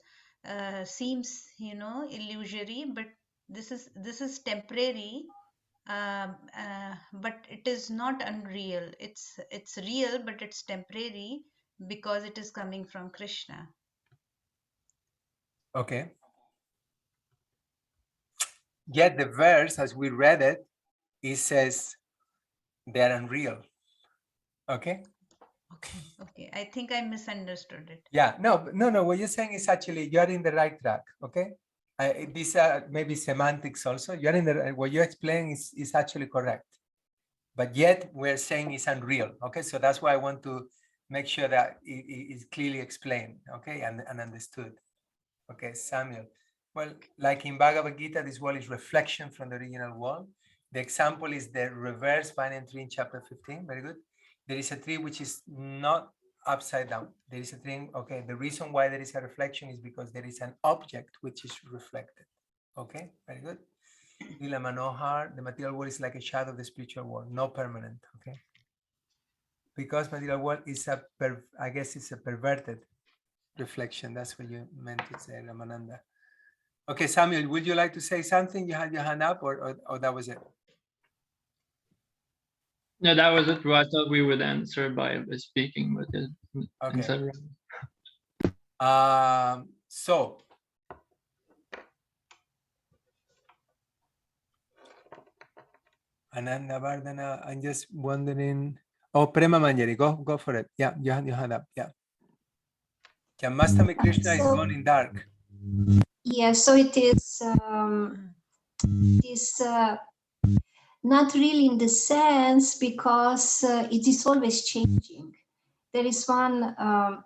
seems illusory, but this is temporary, but it is not unreal. It's real, but it's temporary because it is coming from Krishna. Okay. Yet the verse, as we read it, it says they're unreal. Okay. Okay. I think I misunderstood it. Yeah. No. What you're saying is actually you're in the right track. Okay. These are maybe semantics also. You're in the what you're explaining is actually correct, but yet we're saying it's unreal. Okay. So that's why I want to make sure that it is clearly explained. Okay, and understood. Okay, Samuel. Well, like in Bhagavad Gita, this world is reflection from the original world. The example is the reverse banyan tree in chapter 15. Very good. There is a tree which is not upside down. There is a tree. Okay, the reason why there is a reflection is because there is an object which is reflected. Okay, very good. Lila Manohar, the material world is like a shadow of the spiritual world, no permanent. Okay, because material world is I guess it's a perverted reflection. That's what you meant to say, Ramananda. Okay, Samuel, would you like to say something? You had your hand up, or that was it? No, that was it. I thought we would answer by speaking, but okay. So Ananda Vardhana, I'm just wondering. Oh, Prema Manjari, go for it. Yeah, you had your hand up. Yeah. Janmashtami Krishna is born in dark. Yeah, so it is not really in the sense, because it is always changing. There is one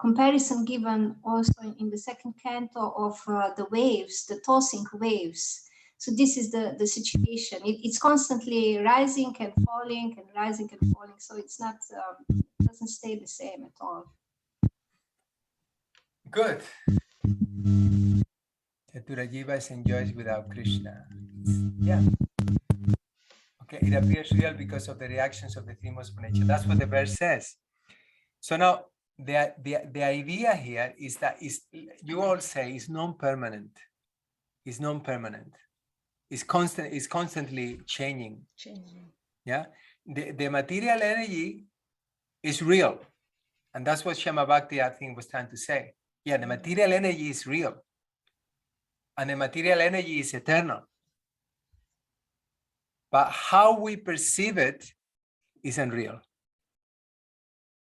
comparison given also in the second canto of the waves, the tossing waves. So this is the situation. It's constantly rising and falling and rising and falling. So it's not, doesn't stay the same at all. Good. Chatura Jiva enjoys without Krishna. Yeah. Okay, it appears real because of the reactions of the three modes of nature. That's what the verse says. So now the idea here is that you all say it's non-permanent. It's non-permanent. It's constantly changing. Yeah. The material energy is real. And that's what Shama Bhakti, I think, was trying to say. Yeah, the material energy is real. And the material energy is eternal. But how we perceive it is unreal.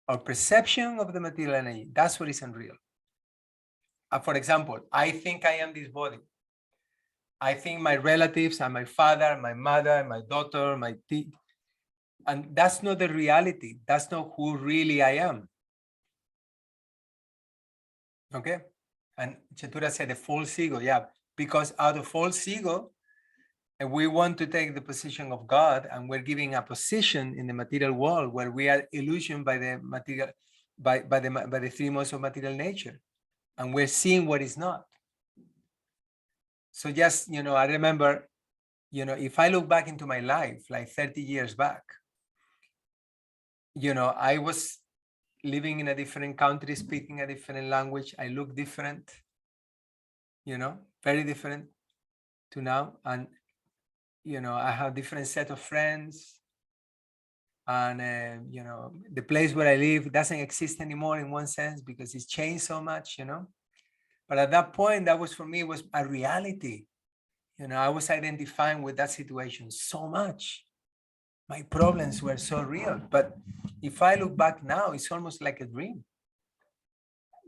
Our perception of the material energy, that's what is unreal. For example, I think I am this body. I think my relatives are my father, my mother, my daughter, my teeth. And that's not the reality. That's not who really I am. Okay? And Chatura said the false ego, yeah, because out of false ego, and we want to take the position of God, and we're giving a position in the material world where we are illusioned by the material, by the three modes of material nature, and we're seeing what is not. So just, I remember, if I look back into my life, like 30 years back, I was living in a different country, speaking a different language. I look different, very different to now. And, I have different set of friends. And, the place where I live doesn't exist anymore in one sense because it's changed so much, But at that point, that was for me, was a reality. I was identifying with that situation so much. My problems were so real. But if I look back now, it's almost like a dream.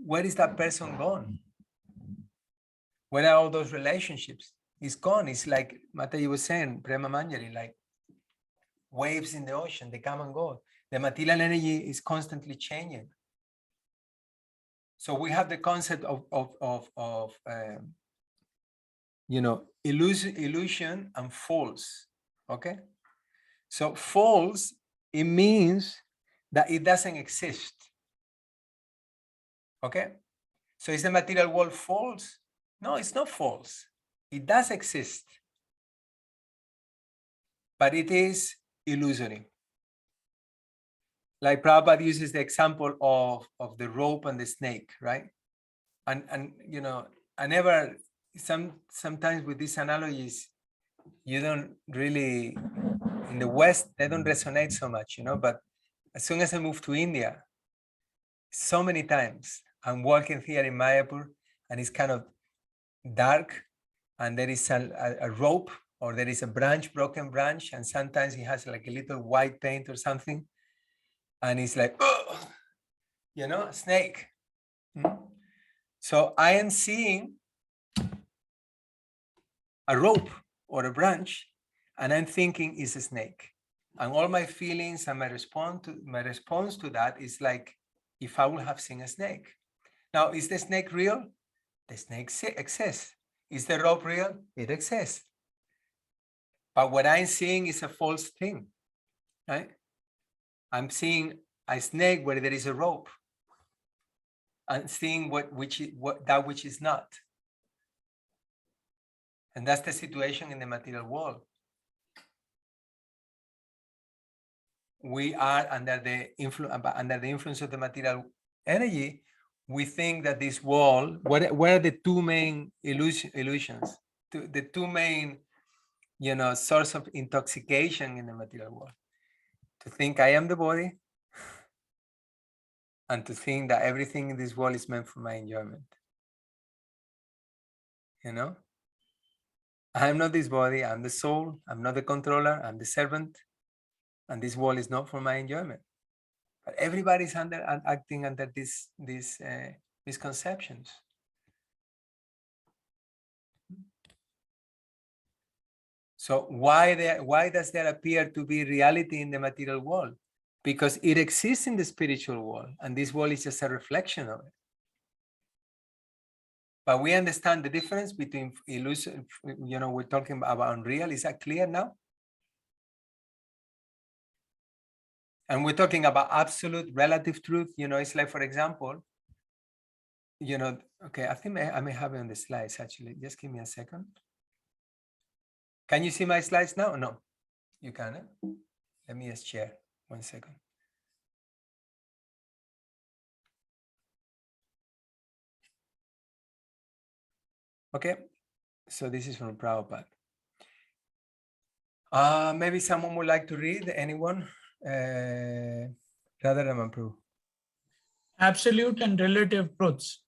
Where is that person gone? Where are all those relationships? It's gone. It's like Mataji was saying, Prema Manjari, like waves in the ocean, they come and go. The material energy is constantly changing. So we have the concept of illusion and false. Okay. So false, it means that it doesn't exist. Okay. So is the material world false? No, it's not false. It does exist. But it is illusory. Like Prabhupada uses the example of the rope and the snake, right? And I never, sometimes with these analogies, you don't really, in the West, they don't resonate so much, but as soon as I moved to India, so many times I'm walking here in Mayapur and it's kind of dark and there is a rope or there is a broken branch, and sometimes it has like a little white paint or something. And it's like, oh, a snake. So I am seeing a rope or a branch, and I'm thinking it's a snake. And all my feelings and my response to that is like, if I would have seen a snake. Now, is the snake real? The snake exists. Is the rope real? It exists. But what I'm seeing is a false thing, right? I'm seeing a snake where there is a rope. I'm seeing that which is not. And that's the situation in the material world. We are under the influence of the material energy. We think that this world, what are the two main illusions? The two main, source of intoxication in the material world. To think I am the body, and to think that everything in this world is meant for my enjoyment. I'm not this body, I'm the soul, I'm not the controller, I'm the servant, and this world is not for my enjoyment. But everybody's acting under these misconceptions. So why does there appear to be reality in the material world? Because it exists in the spiritual world, and this world is just a reflection of it. But we understand the difference between illusion, we're talking about unreal. Is that clear now? And we're talking about absolute relative truth. It's like, for example, okay, I think I may have it on the slides actually. Just give me a second. Can you see my slides now? No, you can. Let me just share 1 second. Okay, so this is from Prabhupada. Maybe someone would like to read, anyone? Radharaman Prabhu. Absolute and relative truths.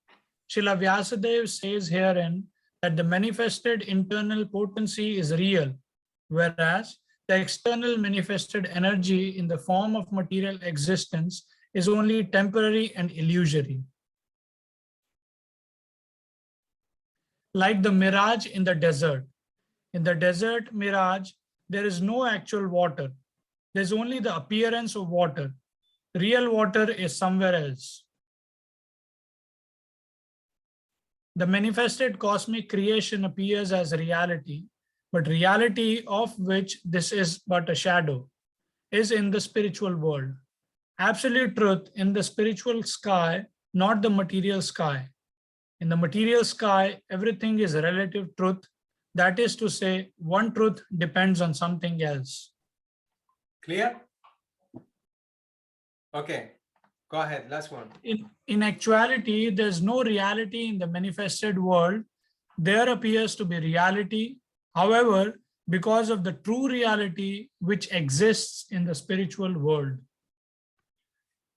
Srila Vyasadeva says herein that the manifested internal potency is real, whereas the external manifested energy in the form of material existence is only temporary and illusory. Like the mirage in the desert. In the desert mirage, there is no actual water. There's only the appearance of water. Real water is somewhere else. The manifested cosmic creation appears as reality, but reality of which this is but a shadow, is in the spiritual world. Absolute truth in the spiritual sky, not the material sky. In the material sky, everything is relative truth. That is to say, one truth depends on something else. Clear? Okay, go ahead, last one. In actuality, there's no reality in the manifested world. There appears to be reality. However, because of the true reality which exists in the spiritual world.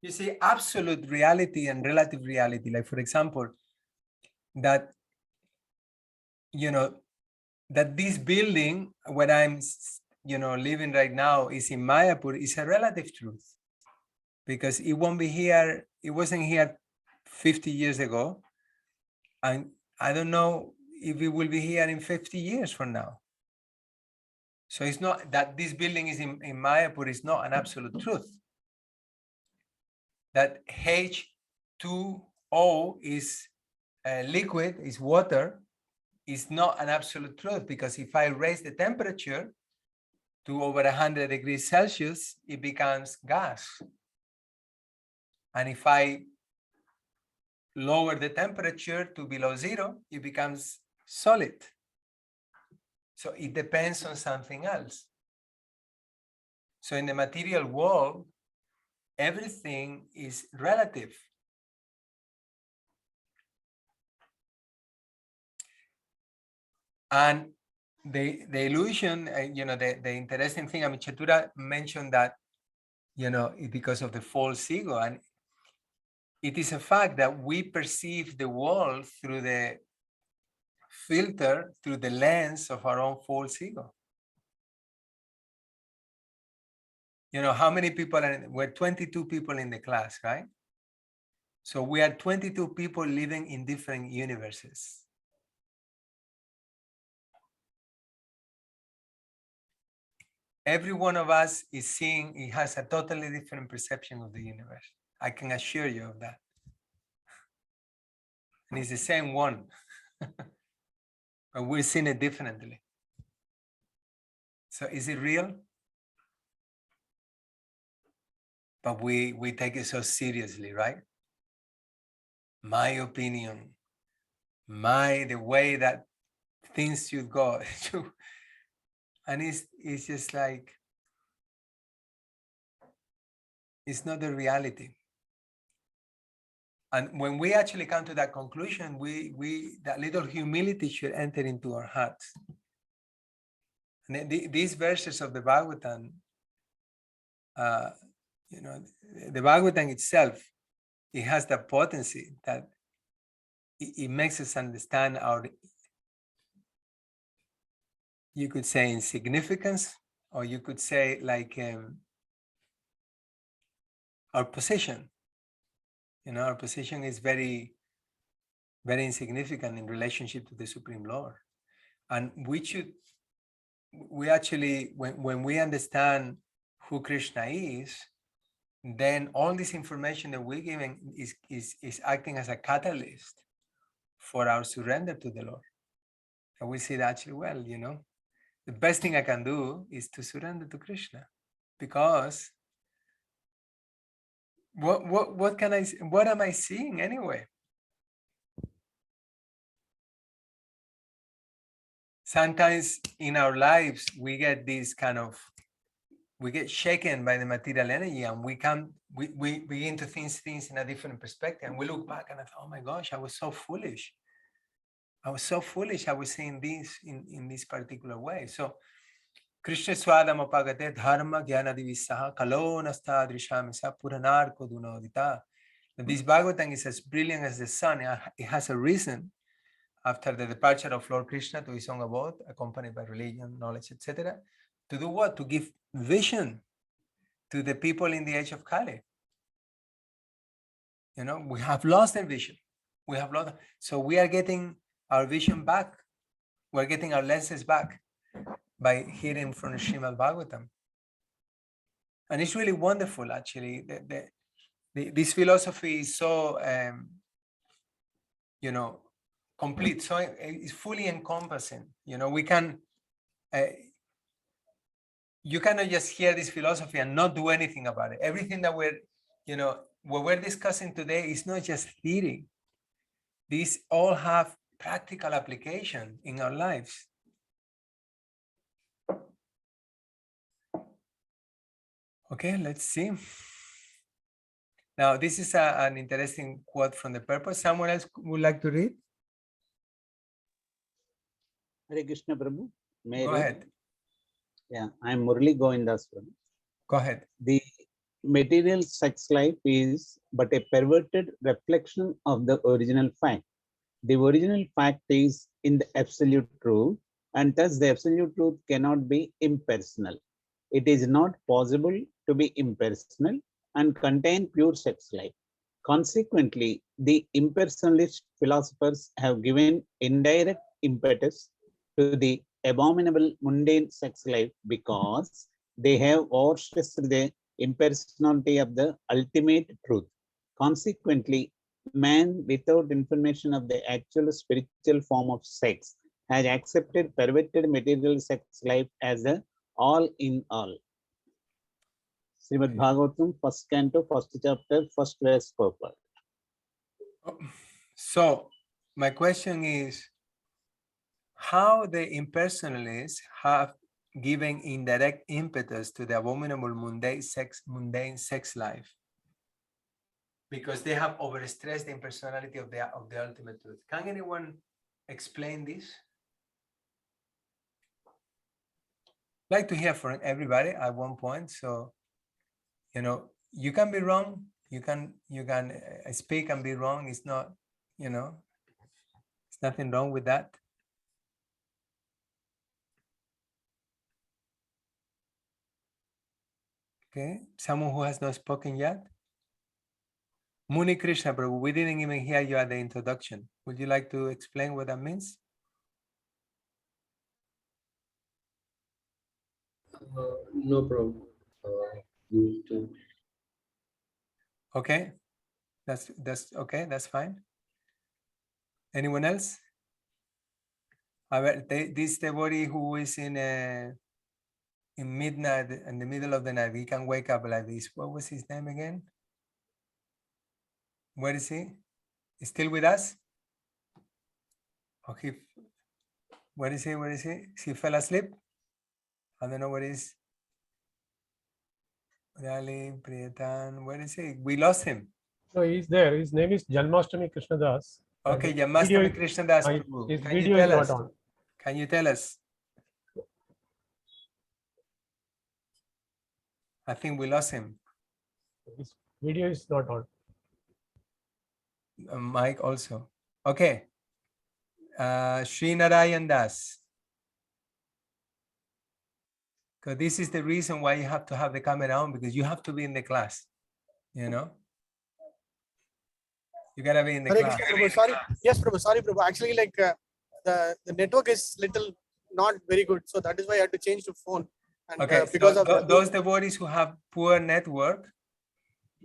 You see, absolute reality and relative reality, like for example, that, that this building, where I'm, living right now is in Mayapur, is a relative truth. Because it won't be here, it wasn't here 50 years ago. And I don't know if it will be here in 50 years from now. So it's not that this building is in Mayapur is not an absolute truth. That H2O is liquid, is water, is not an absolute truth, because if I raise the temperature to over 100 degrees Celsius, it becomes gas. And if I lower the temperature to below 0, it becomes solid. So it depends on something else. So in the material world, everything is relative. And the illusion, the interesting thing, I mean, Chatura mentioned that, because of the false ego. And it is a fact that we perceive the world through the filter, through the lens of our own false ego. How many people we're 22 people in the class, right? So we are 22 people living in different universes. Every one of us is seeing, it has a totally different perception of the universe. I can assure you of that. And it's the same one. But we're seeing it differently. So is it real? But we take it so seriously, right? My opinion, the way that things should go. And it's just like, it's not the reality. And when we actually come to that conclusion, that little humility should enter into our hearts. And these verses of the Bhagavatam, the Bhagavatam itself, it has the potency that it makes us understand our, you could say, insignificance, or you could say like our position. Our position is very, very insignificant in relationship to the Supreme Lord. And we actually, when we understand who Krishna is, then all this information that we're giving is acting as a catalyst for our surrender to the Lord. And we see that actually, well, the best thing I can do is to surrender to Krishna, because what am I seeing anyway? sometimes in our lives, we get this kind of, we get shaken by the material energy, and we begin to think things in a different perspective. And we look back and I thought, oh my gosh, I was so foolish. I was so foolish. I was saying this in this particular way. So Krishna Swadama Pagate Dharma Gyana Divisaha Kalonasta Drishamisa Puranarko Dunodita. This Bhagavatam is as brilliant as the sun. It has a reason after the departure of Lord Krishna to his own abode, accompanied by religion, knowledge, etc. To do what? To give vision to the people in the age of Kali. You know, we have lost the vision. We have lost. So we are getting our vision back. We're getting our lenses back by hearing from the Srimad-Bhagavatam. And it's really wonderful, actually. This philosophy is so, you know, complete. So it's fully encompassing. You know, we can, you cannot just hear this philosophy and not do anything about it. Everything that we're, you know, what we're discussing today is not just theory. These all have practical application in our lives. Okay, let's see. Now, this is an interesting quote from the purpose. Someone else would like to read? Hare Krishna Prabhu. May Go I read? ahead. Yeah, I am Murli Govindas Prabhu. Go ahead. The material sex life is but a perverted reflection of the original fact. The original fact is in the absolute truth, and thus the absolute truth cannot be impersonal. It is not possible to be impersonal and contain pure sex life. Consequently, the impersonalist philosophers have given indirect impetus to the abominable mundane sex life because they have overstressed the impersonality of the ultimate truth. Consequently, man, without information of the actual spiritual form of sex, has accepted perverted material sex life as the all in all. Srimad-Bhagavatam, first canto, first chapter, first verse, purport. So my question is, how the impersonalists have given indirect impetus to the abominable mundane sex life, because they have overstressed the impersonality of the ultimate truth. Can anyone explain this? I'd like to hear from everybody at one point. So, you know, you can be wrong. You can speak and be wrong. It's not, you know, there's nothing wrong with that. Okay, someone who has not spoken yet. Muni Krishna Prabhu, we didn't even hear you at the introduction. Would you like to explain what that means? No problem. Okay, that's okay. That's fine. Anyone else? This devotee who is in midnight, in the middle of the night, he can wake up like this. What was his name again? Where is he? He's still with us? Okay. Where is he? Where is he? He fell asleep? I don't know where he is. Rali, Priyatan, where is he? We lost him. No, he's there. His name is Janmashtami Krishnadas. Okay, Janmashtami Krishnadas. His Can you video tell is us? not on. Can you tell us? I think we lost him. His video is not on. Mike also. Okay. Sri Narayan Das. Because this is the reason why you have to have the camera on, because you have to be in the class. You know? You gotta be in the class. Prabhu, sorry. Yes, Prabhu. Sorry, Prabhu. Actually, like the network is little not very good, so that is why I had to change to phone. And, Okay, because so of those devotees who have poor network,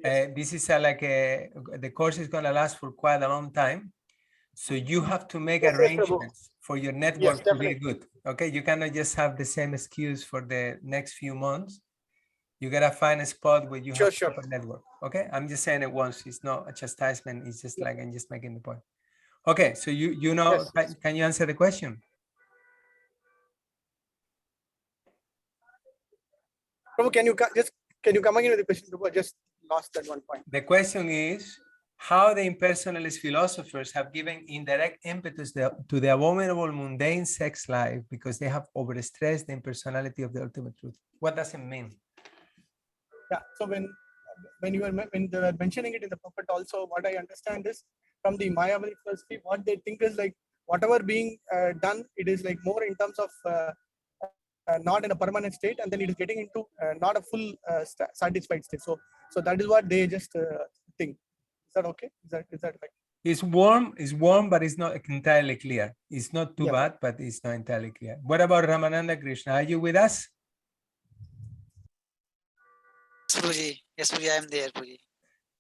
this is the course is gonna last for quite a long time. So you have to make arrangements for your network to be good. Okay, you cannot just have the same excuse for the next few months. You gotta find a spot where you have proper network. Okay, I'm just saying it once. It's not a chastisement. It's just like I'm just making the point. Okay, so you know, can you answer the question? Prabhu, can you come again with the question, Prabhu? I just lost that one point. The question is how the impersonalist philosophers have given indirect impetus to the abominable mundane sex life because they have overstressed the impersonality of the ultimate truth. What does it mean? Yeah. So when they were mentioning it in the puppet also, what I understand is from the Mayavadi philosophy, what they think is like whatever being done, it is like more in terms of not in a permanent state, and then it is getting into not a full satisfied state. So that is what they just think. Is that okay? Is that like? It's warm, but it's not entirely clear. It's not too bad, but it's not entirely clear. What about Ramananda Krishna? Are you with us? Yes, Puji, I am there, Puji.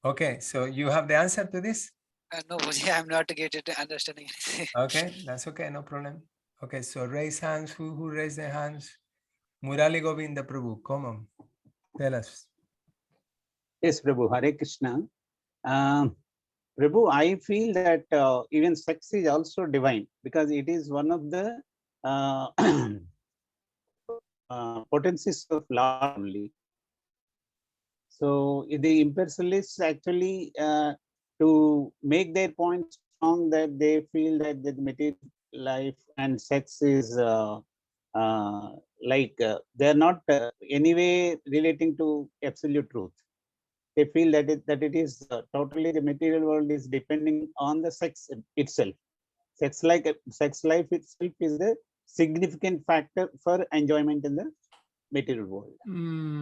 Okay, so you have the answer to this? No, Puji, I am not getting understanding anything. Okay, that's okay, no problem. Okay, so raise hands. Who raised their hands? Murali Govinda Prabhu, come on, tell us. Yes, Prabhu, Hare Krishna. Prabhu, I feel that even sex is also divine because it is one of the potencies of Lord only. So the impersonalists actually to make their point strong that they feel that the material life and sex is they're not anyway relating to absolute truth. They feel that it is totally the material world is depending on the sex itself. Sex life itself is the significant factor for enjoyment in the material world.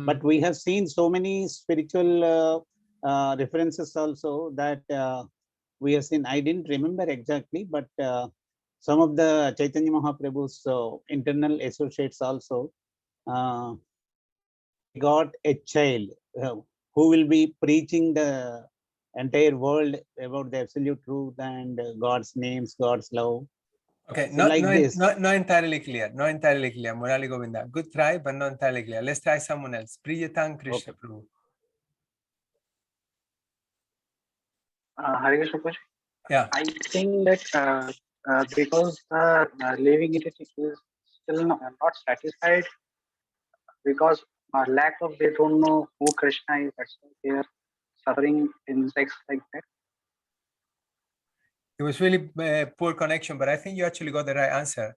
But we have seen so many spiritual references also that we have seen. I didn't remember exactly, but some of the Chaitanya Mahaprabhu's internal associates also got a child who will be preaching the entire world about the absolute truth and God's names, God's love. Okay, so not entirely clear. Not entirely clear. Murali Govinda, good try, but not entirely clear. Let's try someone else. Priyatang Krishna Prabhu. Hare Krishna. Yeah. I think that because living entity is still not satisfied because lack of they don't know who Krishna is. That's why they are suffering in sex like that. It was really poor connection, but I think you actually got the right answer.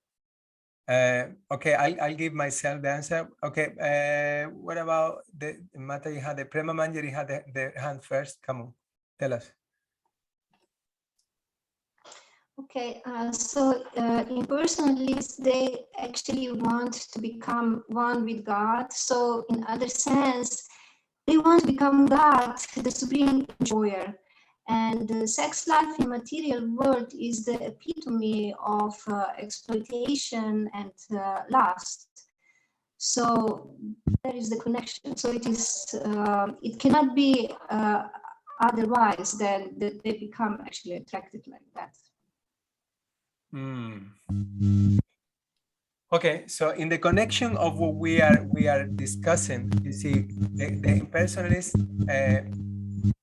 Okay, I'll give myself the answer. Okay, what about the Mata? You had the Prema Manjari had the hand first. Come on, tell us. Okay, so impersonalists, they actually want to become one with God. So in other sense, they want to become God, the supreme enjoyer. And the sex life in material world is the epitome of exploitation and lust. So there is the connection. So it is, it cannot be otherwise than that they become actually attracted like that. Okay, so in the connection of what we are discussing, you see, the impersonalist,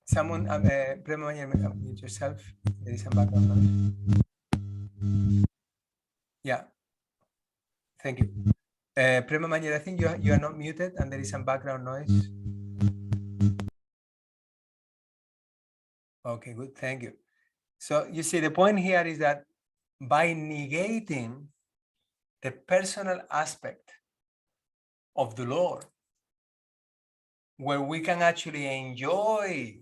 someone, Prema, mute yourself. There is some background noise. Yeah, thank you. Prema Manjari, I think you are not muted, and there is some background noise. Okay, good, thank you. So you see, the point here is that by negating the personal aspect of the Lord, where we can actually enjoy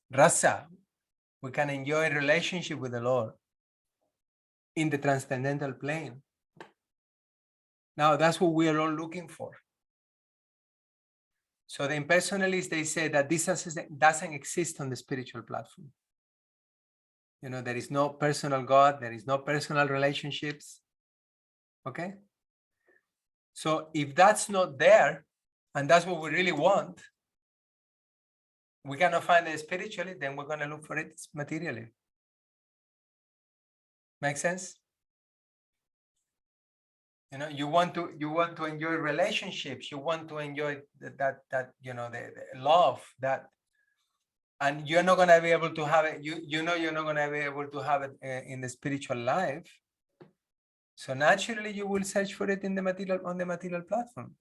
rasa, we can enjoy relationship with the Lord in the transcendental plane. Now that's what we are all looking for. So the impersonalists, they say that this doesn't exist on the spiritual platform. You know, there is no personal God, there is no personal relationships. Okay, so if that's not there, and that's what we really want, we cannot find it spiritually, then we're going to look for it materially. Make sense? You know, you want to enjoy relationships, you want to enjoy that you know, the love, that, and you're not going to be able to have it. You know you're not going to be able to have it in the spiritual life. So naturally, you will search for it in the material, on the material platform.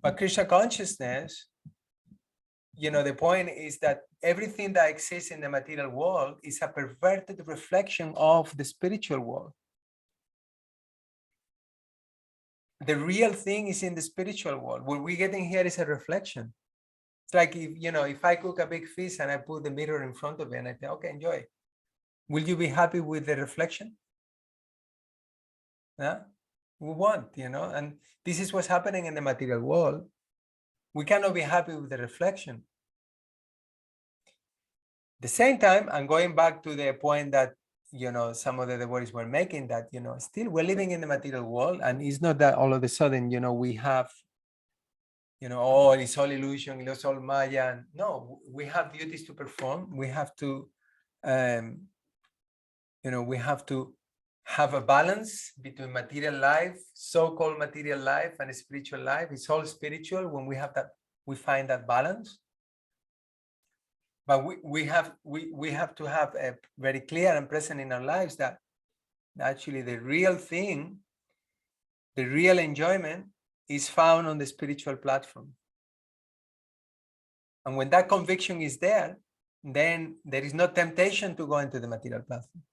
But Krishna consciousness, you know, the point is that everything that exists in the material world is a perverted reflection of the spiritual world. The real thing is in the spiritual world. What we're getting here is a reflection. It's like, if, you know, if I cook a big fish and I put the mirror in front of it and I say, okay, enjoy. Will you be happy with the reflection? Yeah, we want, you know, and this is what's happening in the material world. We cannot be happy with the reflection. At the same time, I'm going back to the point that, you know, some of the devotees were making, that, you know, still we're living in the material world, and it's not that all of a sudden, you know, we have, you know, oh, it's all illusion, it's all Maya. No, we have duties to perform. We have to, you know, we have to have a balance between material life, so-called material life, and spiritual life. It's all spiritual when we have that, we find that balance. But we have to have a very clear and present in our lives that actually the real thing, the real enjoyment is found on the spiritual platform. And when that conviction is there, then there is no temptation to go into the material platform.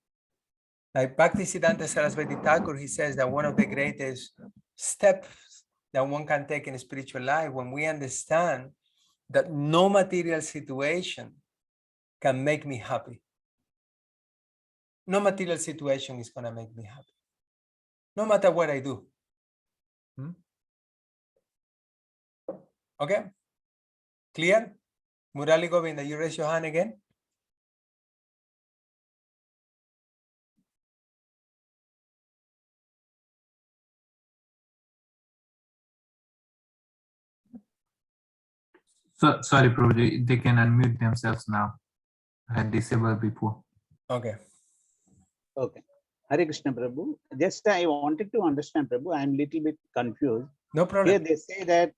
Like Bhaktisiddhanta Saraswati Thakur, he says that one of the greatest steps that one can take in spiritual life, when we understand that no material situation can make me happy. No material situation is going to make me happy, no matter what I do. Okay? Clear? Murali Govinda, you raise your hand again? So, sorry, Prabhuji, they can unmute themselves now. I had disabled before. Okay. Okay. Hare Krishna, Prabhu. Just I wanted to understand, Prabhu. I'm a little bit confused. No problem. Here they say that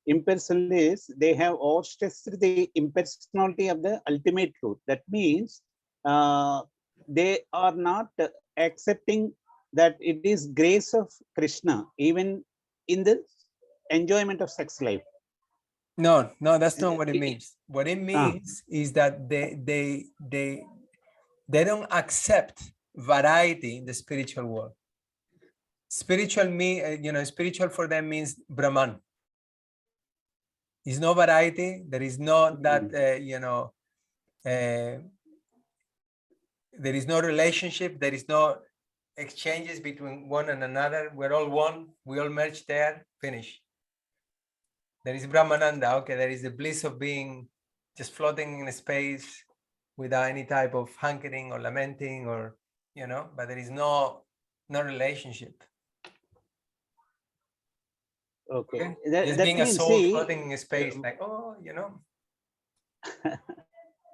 impersonalists, they have overstressed the impersonality of the ultimate truth. That means they are not accepting that it is grace of Krishna, even in the enjoyment of sex life. No, that's not what it means. What it means is that they don't accept variety in the spiritual world. Spiritual spiritual for them means Brahman. There's no variety. There is no that there is no relationship. There is no exchanges between one and another. We're all one. We all merge there. Finish. There is Brahmananda. Okay, there is the bliss of being just floating in space without any type of hankering or lamenting, or but there is no relationship. Okay. Just being means, a soul floating in space, like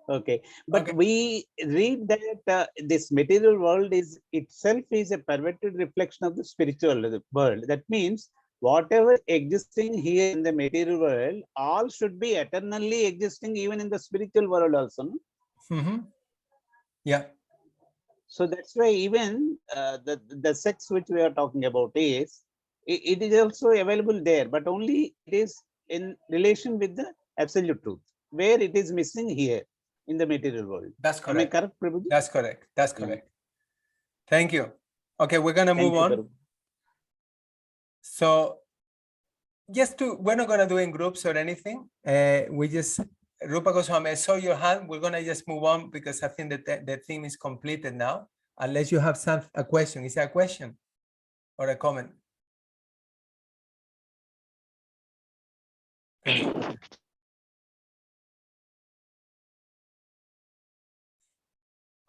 Okay, but we read that this material world is itself is a perverted reflection of the spiritual world. That means whatever existing here in the material world, all should be eternally existing even in the spiritual world also. No? Yeah. So that's why even the sex which we are talking about is, it is also available there, but only it is in relation with the absolute truth, where it is missing here in the material world. That's correct. Am I correct, Prabhuji? That's correct. That's correct. Thank you. Okay, we're gonna move on. Prabhuji. So we're not gonna do in groups or anything. We just, Rupa Goswami, I saw your hand. We're gonna just move on because I think that the theme is completed now. Unless you have a question. Is it a question or a comment?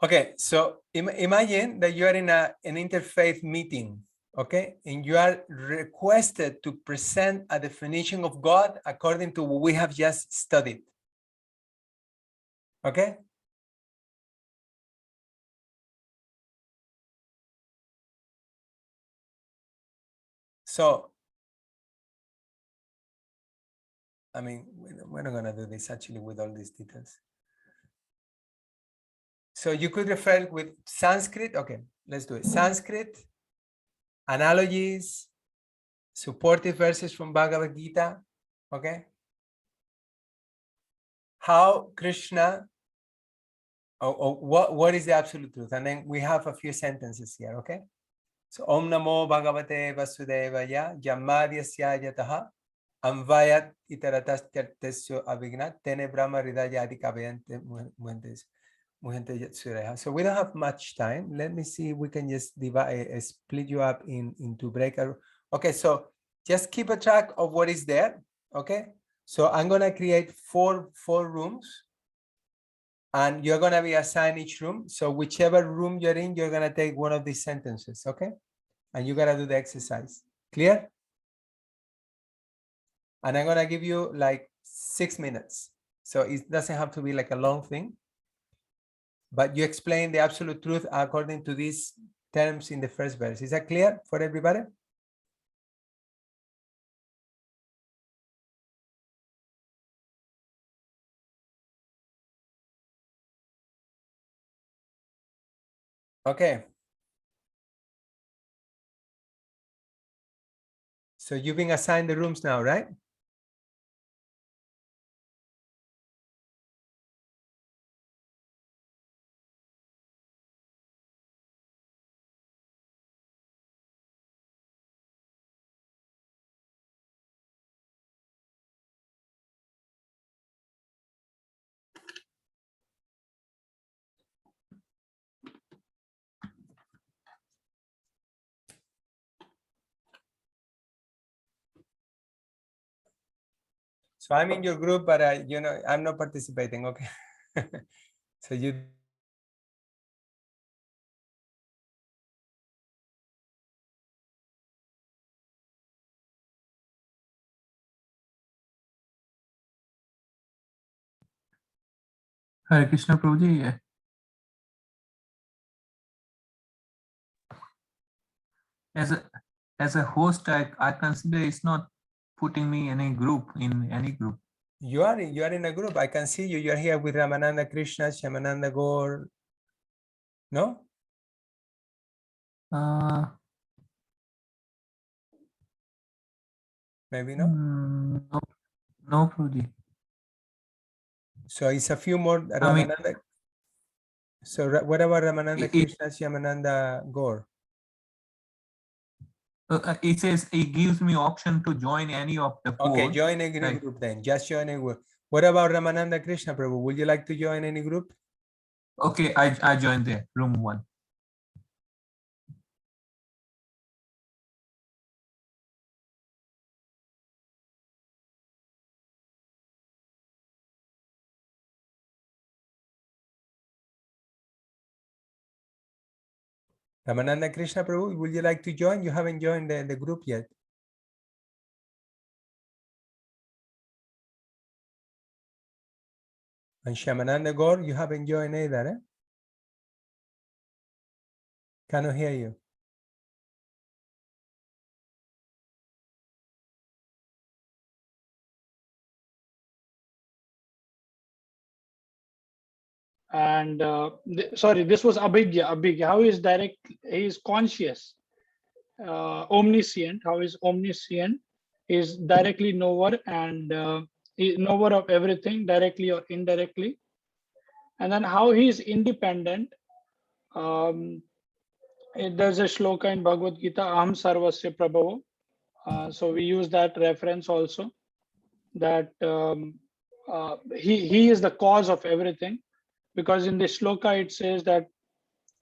Okay, so imagine that you are in an interfaith meeting, okay, and you are requested to present a definition of God according to what we have just studied. Okay? So, I mean, we're not going to do this actually with all these details. So you could refer with Sanskrit. Okay, let's do it. Sanskrit, analogies, supportive verses from Bhagavad Gita. Okay. How Krishna, what is the absolute truth? And then we have a few sentences here. Okay. So Om Namo Bhagavate Vasudevaya Yamadyasya Yataha Amvayat Itaratas Tertesyo Avignat Tene Brahma Ridayadi Kavayante Muhente Yatsureha. So we don't have much time. Let me see if we can just divide, split you up into break. Okay, so just keep a track of what is there. Okay, so I'm gonna create four rooms, and you're gonna be assigned each room. So whichever room you're in, you're gonna take one of these sentences. Okay, and you gotta do the exercise. Clear? And I'm gonna give you like 6 minutes. So it doesn't have to be like a long thing, but you explain the absolute truth according to these terms in the first verse. Is that clear for everybody? Okay. So you've been assigned the rooms now, right? So I'm in your group, but I'm not participating. Okay. So you. Hare Krishna Prabhuji. As a host, I consider it's not putting me in any group. You are in a group. I can see you. You're here with Ramananda Krishna, Shamananda Gaur. No? Maybe no? No, Prabhuji. So it's a few more Ramananda. So what about Ramananda Krishna, Shamananda Gaur? It says it gives me option to join any of the four. Okay, join a group then. Just join a group. What about Ramananda Krishna Prabhu? Would you like to join any group? Okay, I joined there, room 1. Ramananda Krishna Prabhu, would you like to join? You haven't joined the group yet. And Shamananda Gaur, you haven't joined either, eh? Cannot hear you. And sorry, this was Abhigya. How is direct? He is conscious, omniscient. How is omniscient? Is directly knower and knower of everything, directly or indirectly. And then how he is independent. There's a shloka in Bhagavad Gita, Aham Sarvasya Prabhavo. So we use that reference also, that he is the cause of everything. Because in the shloka it says that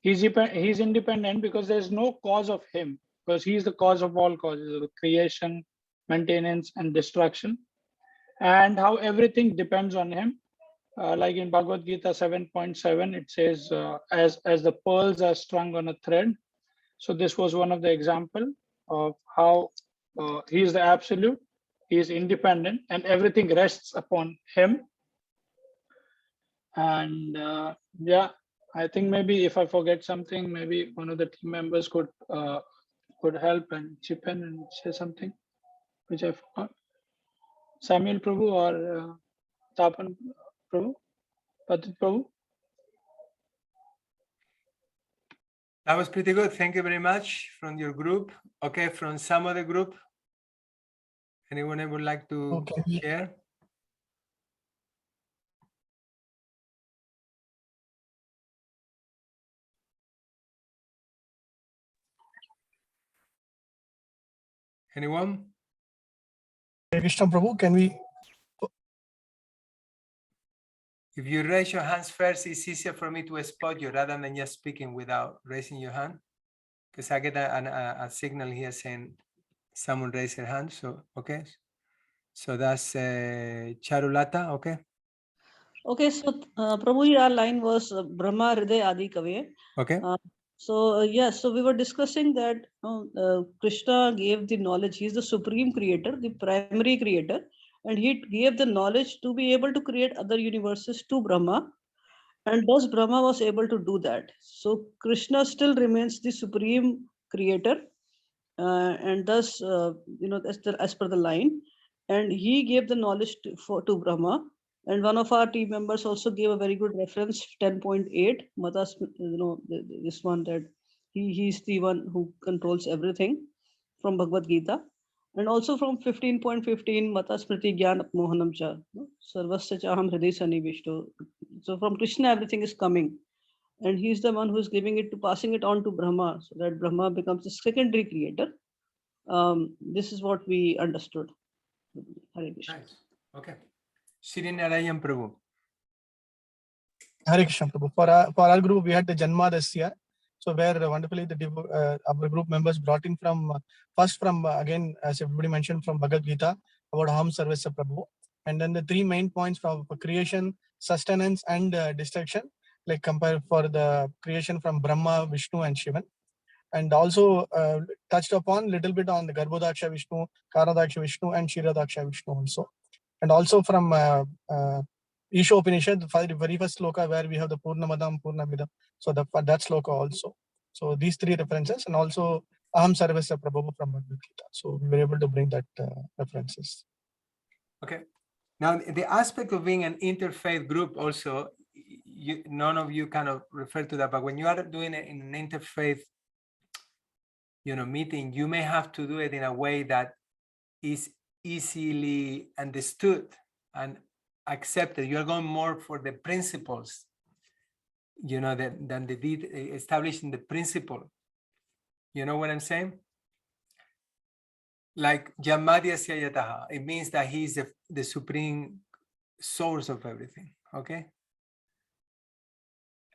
he's independent because there's no cause of him, because he's the cause of all causes of creation, maintenance, and destruction, and how everything depends on him. Like in Bhagavad Gita 7.7, it says, as the pearls are strung on a thread. So this was one of the example of how he is the absolute, he is independent, and everything rests upon him. And yeah, I think maybe if I forget something, maybe one of the team members could help and chip in and say something which I forgot. Samuel Prabhu or Tapan Prabhu, Patit Prabhu. That was pretty good. Thank you very much from your group. Okay, from some other group. Anyone ever like to share? Anyone? Hare Krishna Prabhu, can we? If you raise your hands first, it's easier for me to spot you rather than just speaking without raising your hand. Because I get a signal here saying someone raised their hand. So, okay. So that's Charulata, okay? Okay, so Prabhu, your line was Brahma Hriday Adi Kave. Okay. Yes, so we were discussing that Krishna gave the knowledge. He is the supreme creator, the primary creator, and he gave the knowledge to be able to create other universes to Brahma. And thus Brahma was able to do that. So Krishna still remains the supreme creator, and thus, as per the line, and he gave the knowledge to Brahma. And one of our team members also gave a very good reference, 10.8, Matas, this one, that he's the one who controls everything from Bhagavad Gita. And also from 15.15, Mata Smriti Gyan Apmohanam Cha, Sarvasya Chaham Hriday Sanivishto. So from Krishna, everything is coming. And he's the one who is giving it passing it on to Brahma, so that Brahma becomes the secondary creator. This is what we understood. Hare Krishna. Nice. Okay. Shri Narayan Prabhu. Hare Krishna Prabhu. For our group, we had the Janmadasya. So where wonderfully our group members brought in from first from again, as everybody mentioned, from Bhagavad Gita about Aham Sarvasya Prabhu, and then the three main points from creation, sustenance, and destruction, like compare for the creation from Brahma, Vishnu, and Shivan, and also touched upon little bit on the Garbhodaksha Vishnu, Karadaksha Vishnu, and Shiradaksha Vishnu also, and also from Isha Upanishad, the very first sloka where we have the Purnamadam, Purnamidam. So that sloka also. So these three references, and also Aham Sarvasya Prabhu from Bhagavad Gita. So we were able to bring that references. Okay. Now the aspect of being an interfaith group also, none of you kind of refer to that, but when you are doing it in an interfaith, meeting, you may have to do it in a way that is easily understood and accepted. You're going more for the principles, than the deed establishing the principle. You know what I'm saying? Like Jamadya Syayataha, it means that he is the supreme source of everything. Okay.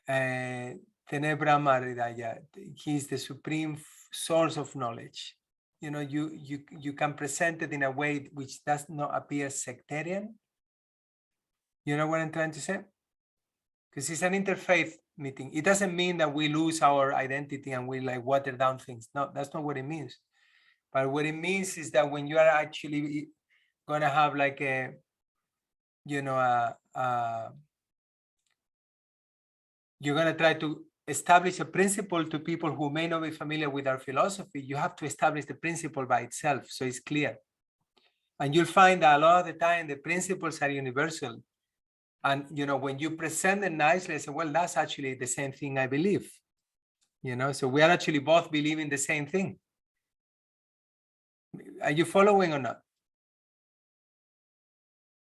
Tenebra Maridaya, he is the supreme source of knowledge. You can present it in a way which does not appear sectarian. You know what I'm trying to say? Because it's an interfaith meeting. It doesn't mean that we lose our identity and we like water down things. No, that's not what it means. But what it means is that when you are actually going to have like a, you're going to try to establish a principle to people who may not be familiar with our philosophy. You have to establish the principle by itself, so it's clear. And you'll find that a lot of the time the principles are universal. And when you present it nicely, I say, well, that's actually the same thing I believe. So we are actually both believing the same thing. Are you following or not?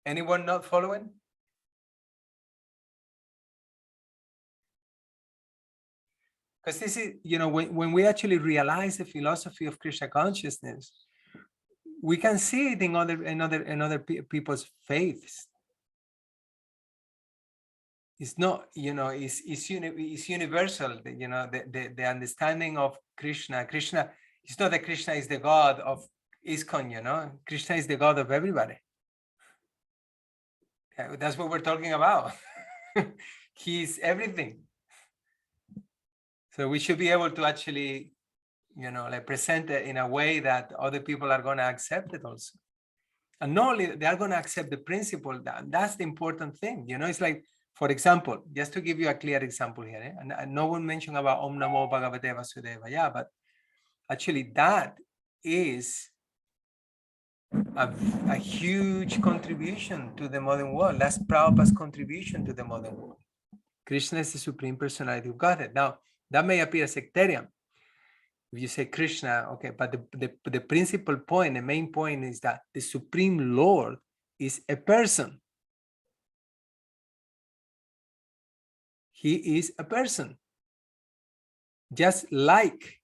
Anyone not following? Because this is, when we actually realize the philosophy of Krishna consciousness, we can see it in other people's faiths. It's not, it's universal. The understanding of Krishna. Krishna, it's not that Krishna is the God of ISKCON, Krishna is the God of everybody. That's what we're talking about. He's everything. So we should be able to actually, like present it in a way that other people are going to accept it also. And not only they are going to accept the principle, that's the important thing. It's like, for example, just to give you a clear example here, and no one mentioned about Om Namo Bhagavate Vasudevaya, but actually that is a huge contribution to the modern world. That's Prabhupada's contribution to the modern world. Krishna is the Supreme Personality of Godhead. Now, that may appear sectarian. If you say Krishna, okay, but the principal point, the main point is that the Supreme Lord is a person. He is a person. Just like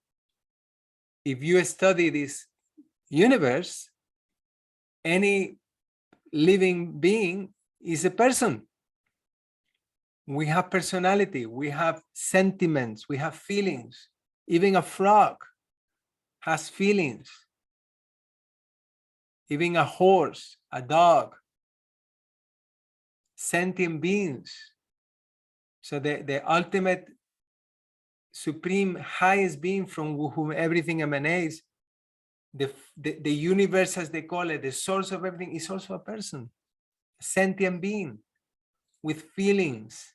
if you study this universe, any living being is a person. We have personality, we have sentiments, we have feelings. Even a frog has feelings. Even a horse, a dog, sentient beings. So the ultimate supreme highest being from whom everything emanates, the universe as they call it, the source of everything, is also a person, a sentient being with feelings.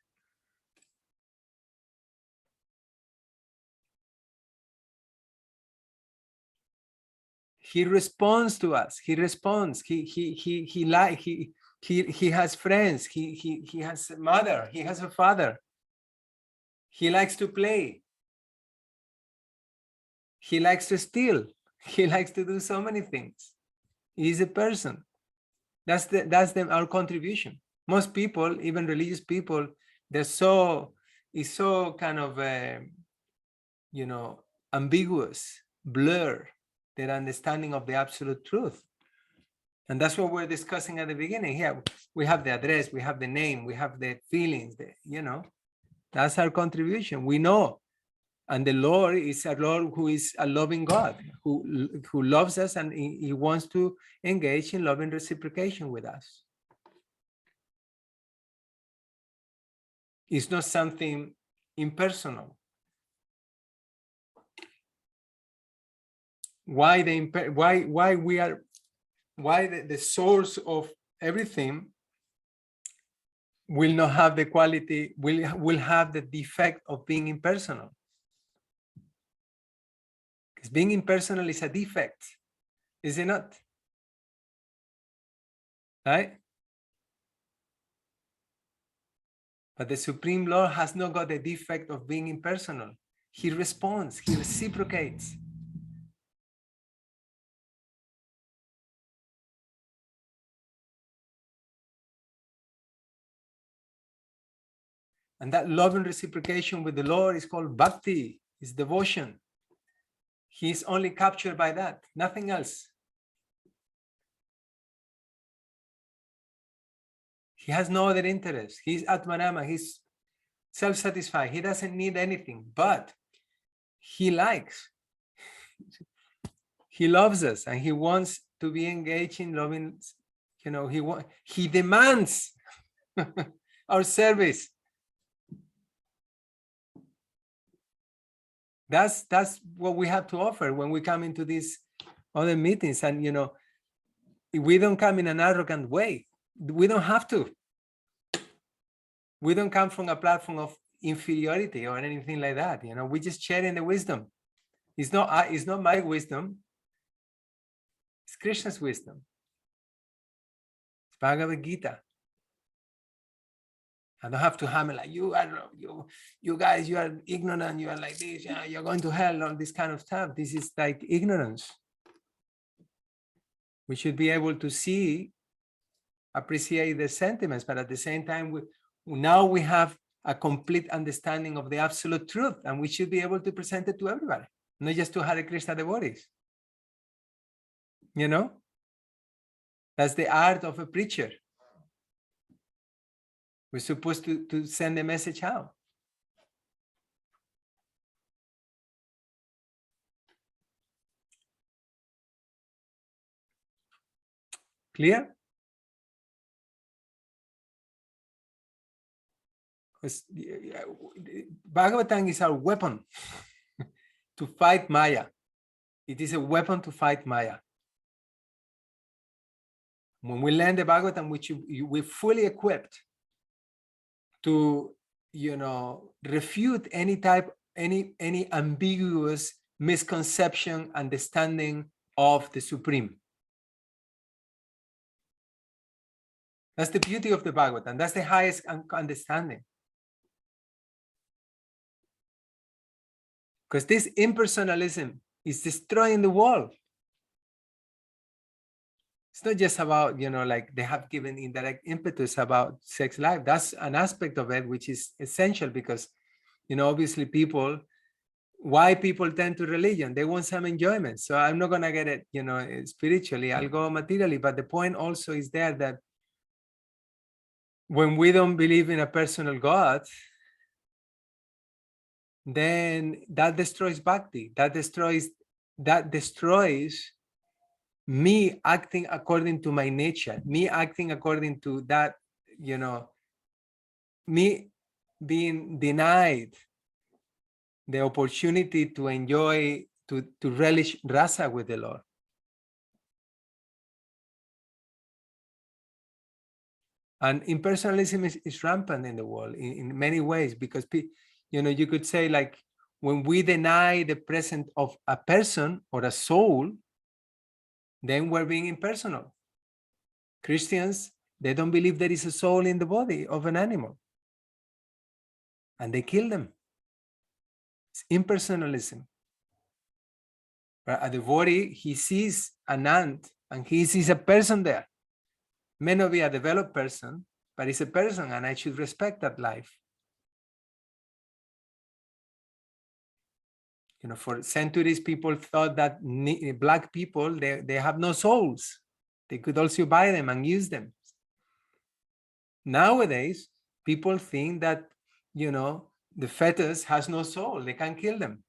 He responds to us. He responds. He has friends. He has a mother. He has a father. He likes to play. He likes to steal. He likes to do so many things. He's a person. That's our contribution. Most people, even religious people, it's so kind of ambiguous, blur their understanding of the absolute truth. And that's what we're discussing at the beginning here. We have the address, we have the name, we have the feelings, that's our contribution. We know. And the Lord is a Lord who is a loving God, who loves us, and he wants to engage in loving reciprocation with us. It's not something impersonal. Why the source of everything will not have the quality, will have the defect of being impersonal. Because being impersonal is a defect, is it not? Right? But the Supreme Lord has not got the defect of being impersonal. He responds, he reciprocates. And that love and reciprocation with the Lord is called Bhakti, is devotion. He is only captured by that, nothing else. He has no other interest. He's Atmanama, he's self-satisfied. He doesn't need anything, but he likes. He loves us and he wants to be engaged in loving, he demands our service. That's what we have to offer when we come into these other meetings. And we don't come in an arrogant way. We don't have to. We don't come from a platform of inferiority or anything like that. We just share in the wisdom. It's not my wisdom. It's Krishna's wisdom. It's Bhagavad Gita. I don't have to hammer like you guys, you are ignorant, you are like this, you're going to hell, all this kind of stuff. This is like ignorance. We should be able to see, appreciate the sentiments, but at the same time, now we have a complete understanding of the absolute truth, and we should be able to present it to everybody, not just to Hare Krishna devotees. That's the art of a preacher. We're supposed to send a message out. Clear? Because Bhagavatam is our weapon to fight Maya. It is a weapon to fight Maya. When we learn the Bhagavatam, we're fully equipped to, refute any ambiguous misconception, understanding of the Supreme. That's the beauty of the Bhagavatam. That's the highest understanding. Because this impersonalism is destroying the world. It's not just about, like they have given indirect impetus about sex life. That's an aspect of it which is essential because, obviously why people tend to religion, they want some enjoyment. So I'm not going to get it, spiritually, I'll go materially. But the point also is there that when we don't believe in a personal God, then that destroys bhakti. That destroys me acting according to my nature, me acting according to that, me being denied the opportunity to enjoy, to relish rasa with the Lord. And impersonalism is rampant in the world in many ways, because you could say, like, when we deny the presence of a person or a soul, then we're being impersonal. Christians, they don't believe there is a soul in the body of an animal, and they kill them. It's impersonalism. But a devotee, he sees an ant and he sees a person there. May not be a developed person, but it's a person, and I should respect that life. For centuries, people thought that black people, they have no souls. They could also buy them and use them. Nowadays, people think that, the fetus has no soul. They can kill them.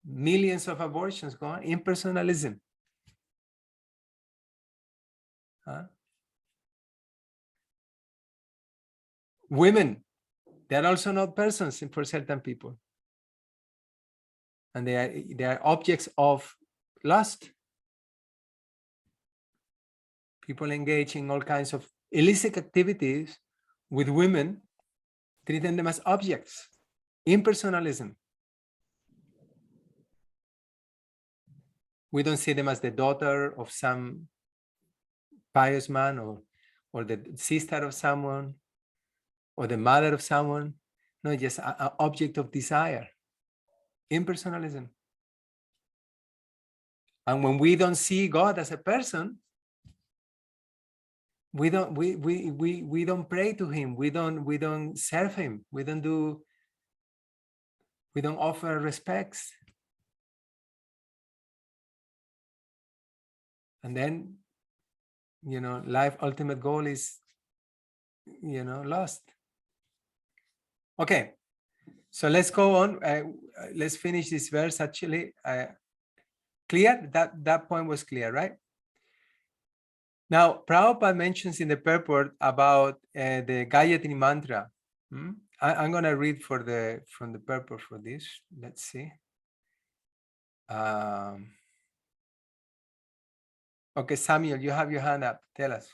Millions of abortions go on. Impersonalism. Huh? Women, they're also not persons for certain people. And they are objects of lust. People engage in all kinds of illicit activities with women, treating them as objects. Impersonalism. We don't see them as the daughter of some pious man, or the sister of someone, or the mother of someone. No, just an object of desire. Impersonalism. And when we don't see God as a person, we don't pray to him, we don't serve him, we don't offer respects. And then, life ultimate goal is, lost. Okay, so let's go on. Let's finish this verse. Actually, clear? That point was clear, right? Now, Prabhupada mentions in the purport about the Gayatri mantra. I'm going to read from the purport for this. Let's see. Okay, Samuel, you have your hand up. Tell us.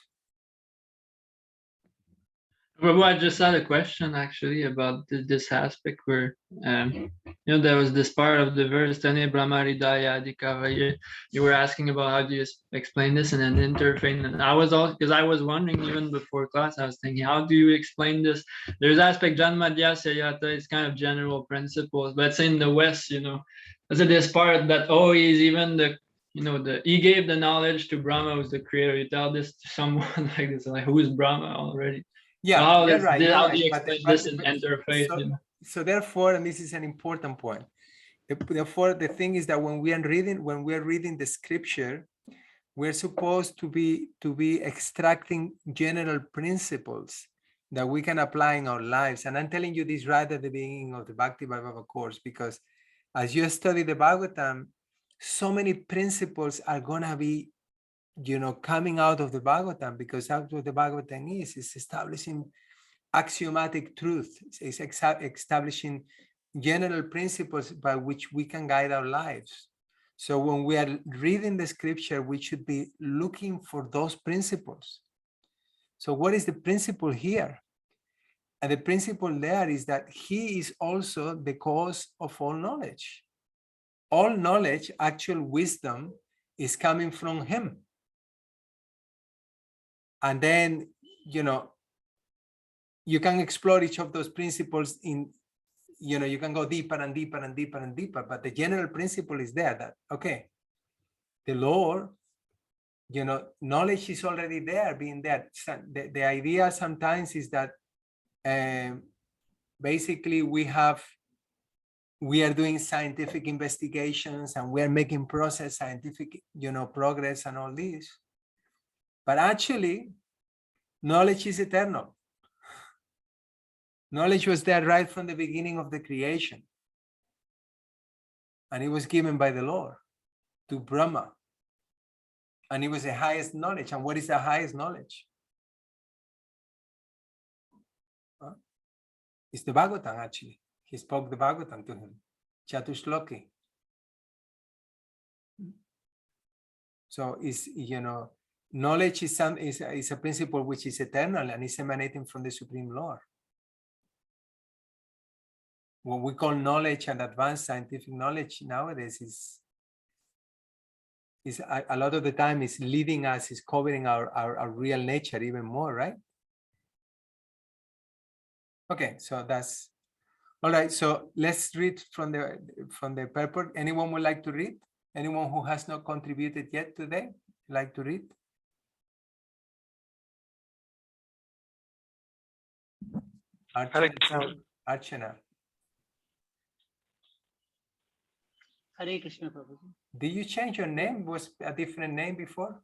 Well, I just had a question actually about this aspect where, there was this part of the verse, Tane Brahmaridaya Adhikavaya. You were asking about how do you explain this in an interfaith, and I was wondering even before class, I was thinking, how do you explain this? There's aspect Janmadhyasya Yata, it's kind of general principles, but it's in the West, is it this part that, he's even he gave the knowledge to Brahma, who's the creator. You tell this to someone like this, like, who is Brahma already? Yeah, how you're right. how do you explain this in interfaith? So therefore, and this is an important point. Therefore, the thing is that when we are reading the scripture, we're supposed to be extracting general principles that we can apply in our lives. And I'm telling you this right at the beginning of the Bhakti-vaibhava course, because as you study the Bhagavatam, so many principles are gonna be coming out of the Bhagavatam, because that's what the Bhagavatam is. It's establishing axiomatic truth. It's establishing general principles by which we can guide our lives. So when we are reading the scripture, we should be looking for those principles. So what is the principle here? And the principle there is that he is also the cause of all knowledge. All knowledge, actual wisdom, is coming from him. And then, you can explore each of those principles in you can go deeper and deeper and deeper and deeper, but the general principle is there that, okay, the Lord, knowledge is already there, being there. The idea sometimes is that basically we are doing scientific investigations and we are making scientific, progress and all this. But actually, knowledge is eternal. Knowledge was there right from the beginning of the creation. And it was given by the Lord to Brahma. And it was the highest knowledge. And what is the highest knowledge? It's the Bhagavatam, actually. He spoke the Bhagavatam to him. Chatushloki. So it's, knowledge is a principle which is eternal and is emanating from the Supreme Lord. What we call knowledge and advanced scientific knowledge nowadays is a lot of the time is leading us, is covering our real nature even more, right? Okay, so that's all right. So let's read from the purport. Anyone would like to read? Anyone who has not contributed yet today, like to read? Archana. Hare Krishna, Prabhu. Did you change your name? Was a different name before?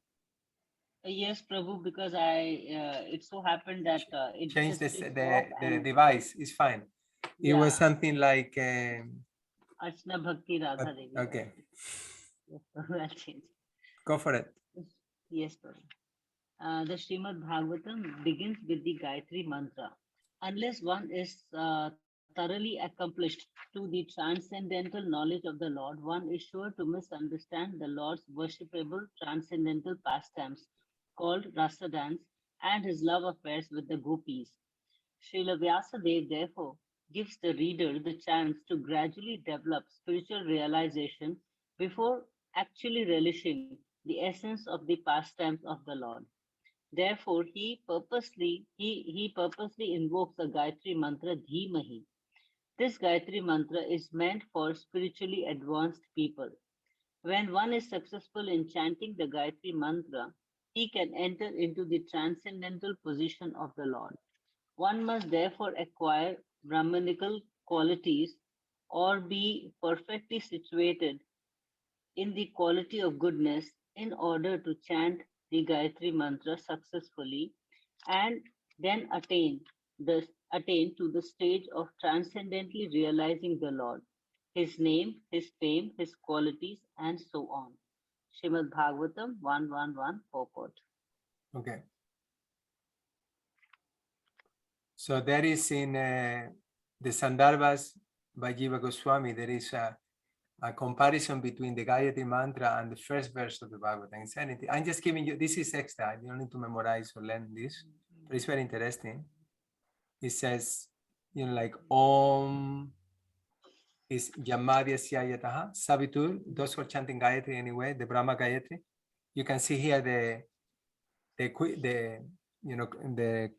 Yes, Prabhu, because it so happened that it changed just, the device. It's fine. It was something like Archana Bhakti Radha Devi. Okay. Yes, Prabhu, I'll change. Go for it. Yes, Prabhu. The Srimad-Bhagavatam begins with the Gayatri mantra. Unless one is thoroughly accomplished to the transcendental knowledge of the Lord, one is sure to misunderstand the Lord's worshipable transcendental pastimes called Rasa dance and his love affairs with the gopis. Srila Vyasadeva therefore gives the reader the chance to gradually develop spiritual realization before actually relishing the essence of the pastimes of the Lord. Therefore, he purposely invokes the Gayatri mantra Dhimahi. This Gayatri mantra is meant for spiritually advanced people. When one is successful in chanting the Gayatri mantra, he can enter into the transcendental position of the Lord. One must therefore acquire Brahmanical qualities or be perfectly situated in the quality of goodness in order to chant the Gayatri mantra successfully and then attain to the stage of transcendently realizing the Lord, his name, his fame, his qualities, and so on. Srimad-Bhagavatam 1.1.1 purport. Okay. So there is in the Sandarbhas by Jiva Goswami, there is a comparison between the Gayatri mantra and the first verse of the Bhagavatam. Insanity. I'm just giving you, this is extra. You don't need to memorize or learn this, but it's very interesting. It says, like Om is Yamadya Syayataha, Savitur, those who are chanting Gayatri anyway, the Brahma Gayatri. You can see here the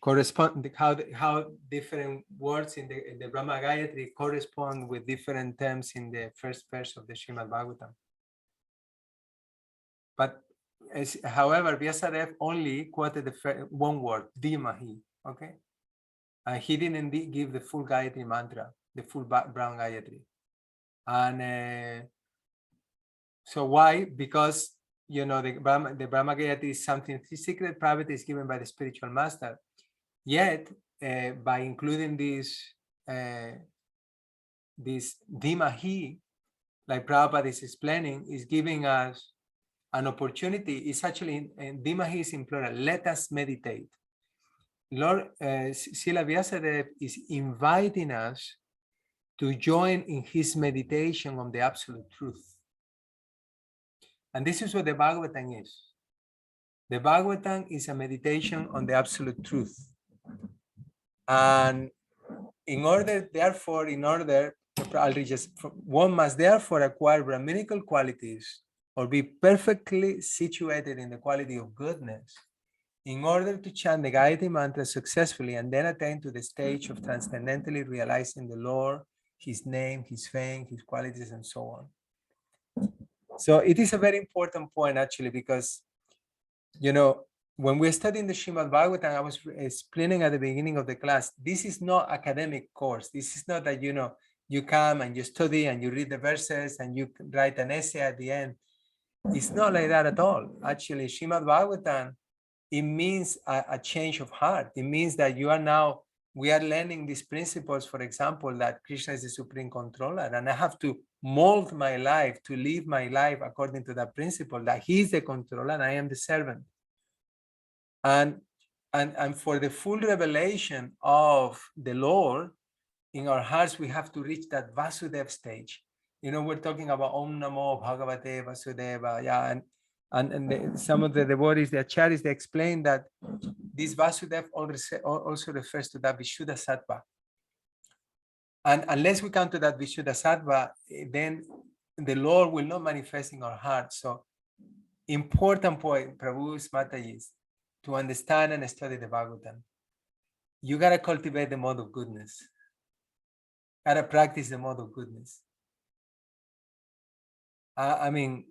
correspond, how different words in the Brahma Gayatri correspond with different terms in the first verse of the Srimad-Bhagavatam. But however, Vyasadeva only quoted the one word, Dhimahi, okay? And he didn't give the full Gayatri mantra, the full Brahma Gayatri. And so why? Because the Brahma Gayatri is something secret, private, is given by the spiritual master. Yet, by including this Dhimahi, like Prabhupada is explaining, is giving us an opportunity. It's actually, Dhimahi is in plural, let us meditate. Lord, Srila Vyasadeva is inviting us to join in his meditation on the absolute truth. And this is what the Bhagavatam is. The Bhagavatam is a meditation on the absolute truth. And one must therefore acquire Brahminical qualities or be perfectly situated in the quality of goodness in order to chant the Gayatri mantra successfully and then attain to the stage of transcendentally realizing the Lord, his name, his fame, his qualities, and so on. So it is a very important point, actually, because, you know, when we're studying the Srimad-Bhagavatam, I was explaining at the beginning of the class, this is not academic course. This is not that, you know, you come and you study and you read the verses and you write an essay at the end. It's not like that at all. Actually, Srimad-Bhagavatam, it means a change of heart. It means that you are now, we are learning these principles, for example, that Krishna is the supreme controller, and I have to mold my life to live my life according to that principle, that he is the controller and I am the servant. And for the full revelation of the Lord in our hearts, we have to reach that Vasudeva stage. You know, we're talking about Om Namo Bhagavate Vasudeva, yeah, and some of the devotees, the acharyas, they explain that this Vasudeva also refers to that Vishuddha Sattva. And unless we come to that Vishuddha Sattva, then the Lord will not manifest in our hearts. So, important point, Prabhu's Mataji, is to understand and study the Bhagavatam. You gotta cultivate the mode of goodness. Gotta practice the mode of goodness. I mean,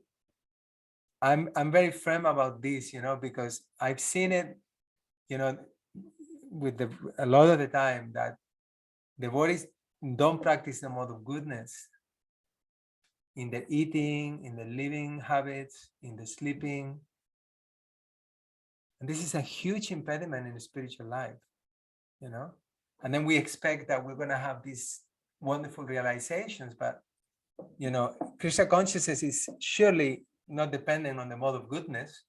I'm very firm about this, you know, because I've seen it, you know, with a lot of the time that devotees don't practice the mode of goodness in the eating, in the living habits, in the sleeping. And this is a huge impediment in the spiritual life, you know. And then we expect that we're going to have these wonderful realizations, but, you know, Krishna consciousness is surely not dependent on the mode of goodness.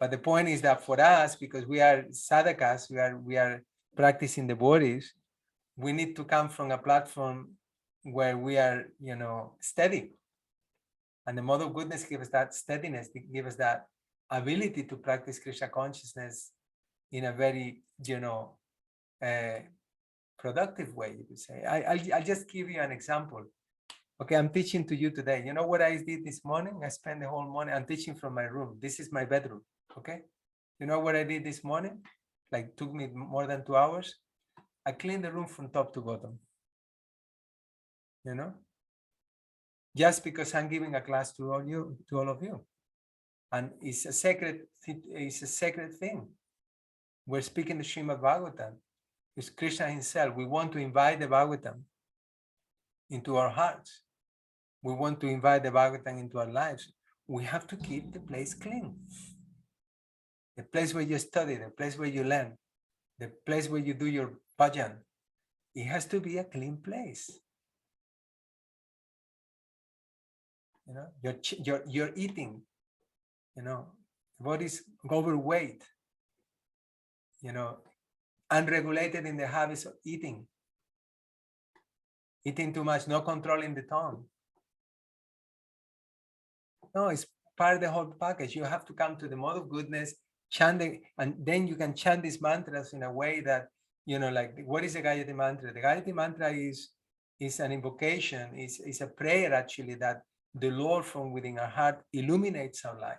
But the point is that for us, because we are sadhakas, we are practicing the bodies, we need to come from a platform where we are, you know, steady. And the mode of goodness gives us that steadiness, gives us that ability to practice Krishna consciousness in a very, you know, productive way, you could say. I'll just give you an example. Okay, I'm teaching to you today. You know what I did this morning? I spent the whole morning, I'm teaching from my room. This is my bedroom, okay? You know what I did this morning? Like, took me more than 2 hours. I cleaned the room from top to bottom, you know? Just because I'm giving a class to all of you. And it's a sacred thing. We're speaking the Srimad-Bhagavatam. It's Krishna himself. We want to invite the Bhagavatam into our hearts. We want to invite the Bhagavatam into our lives. We have to keep the place clean. The place where you study, the place where you learn, the place where you do your bhajan. It has to be a clean place. You know, you're eating, you know, the body's overweight, you know, unregulated in the habits of eating too much, no controlling the tongue. No, it's part of the whole package. You have to come to the mode of goodness, chanting, and then you can chant these mantras in a way that, you know, like, what is the Gayatri mantra? The Gayatri mantra is an invocation, is a prayer, actually, that the Lord from within our heart illuminates our life.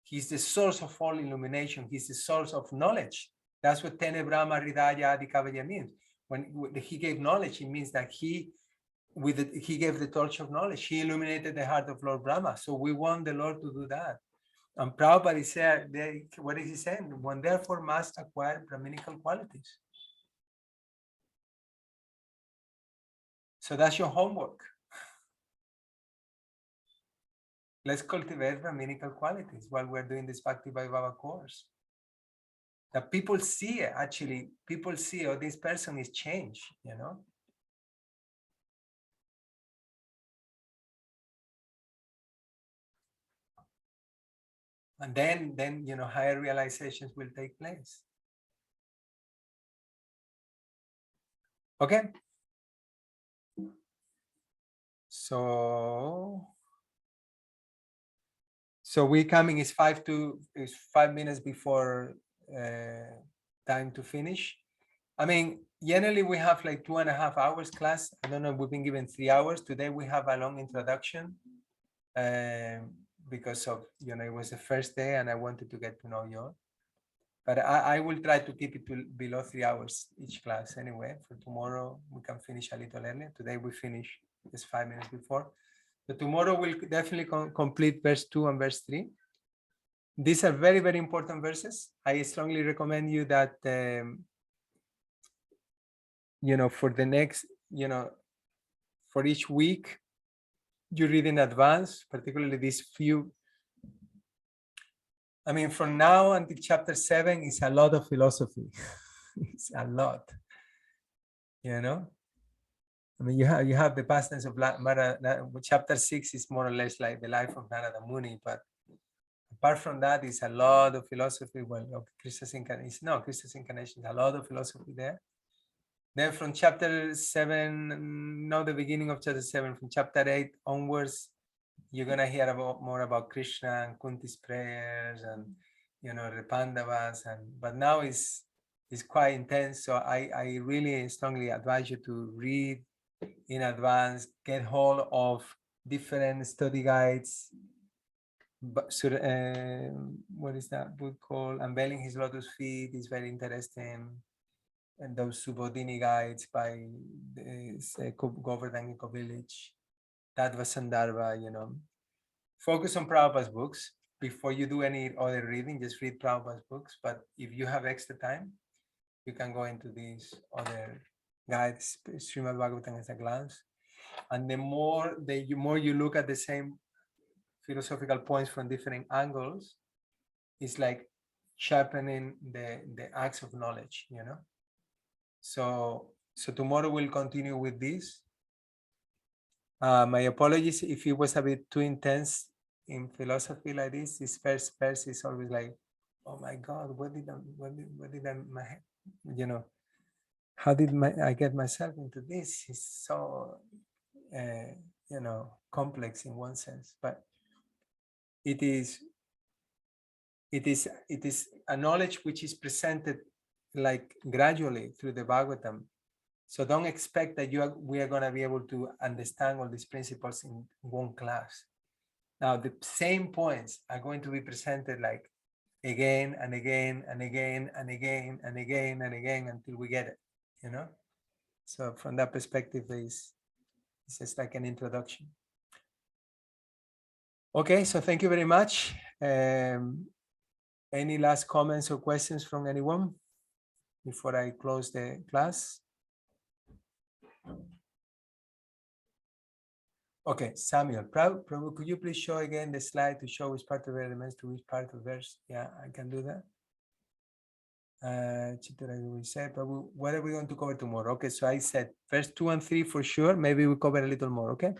He's the source of all illumination. He's the source of knowledge. That's what Tene Brahma Hridaya Adikavaya means. When he gave knowledge, it means that he gave the torch of knowledge. He illuminated the heart of Lord Brahma. So we want the Lord to do that. And Prabhupada said, what is he saying? One therefore must acquire Brahminical qualities. So that's your homework. Let's cultivate Brahminical qualities while we're doing this Bhakti-vaibhava course. That people see it, actually, people see, oh, this person is changed, you know? And then, you know, higher realizations will take place. Okay? So we coming is 5 minutes before time to finish. I mean, generally we have like 2.5 hours class. I don't know, we've been given 3 hours. Today we have a long introduction because of, you know, it was the first day and I wanted to get to know you all. But I will try to keep it to below 3 hours each class anyway. For tomorrow, we can finish a little early. Today we finish just 5 minutes before. So tomorrow we'll definitely complete verse 2 and verse 3. These are very, very important verses. I strongly recommend you that, for the next, for each week, you read in advance, particularly these few. I mean, from now until chapter 7 is a lot of philosophy. It's a lot, I mean, you have the past tense of chapter 6 is more or less like the life of Narada Muni, but apart from that, it's a lot of philosophy. Well, Krishna's incarnation, Krishna's incarnation, a lot of philosophy there. Then from chapter 7, not the beginning of chapter 7, from chapter 8 onwards, you're gonna hear more about Krishna and Kunti's prayers and the Pandavas, but now it's quite intense. So I really strongly advise you to read in advance, get hold of different study guides. But what is that book called? Unveiling His Lotus Feet is very interesting. And those Subodhini guides by Govardhan Village. That was Sandarbha, Focus on Prabhupada's books. Before you do any other reading, just read Prabhupada's books. But if you have extra time, you can go into these other guides, Srimad-Bhagavatam at a glance. And the more you look at the same philosophical points from different angles, it's like sharpening the axe of knowledge, So tomorrow we'll continue with this. My apologies if it was a bit too intense in philosophy like this. This first verse is always like, oh my God, how did I get myself into this? It's so, complex in one sense, but it is a knowledge which is presented like gradually through the Bhagavatam. So don't expect that we are going to be able to understand all these principles in one class. Now, the same points are going to be presented like again and again and again and again and again and again until we get it, So from that perspective, it's just like an introduction. Okay, so thank you very much. Any last comments or questions from anyone before I close the class? Okay, Samuel, Prabhu, could you please show again the slide to show which part of the elements to which part of verse? Yeah, I can do that. We said, Prabhu, what are we going to cover tomorrow? Okay, so I said verse 2 and 3 for sure. Maybe we cover a little more, okay?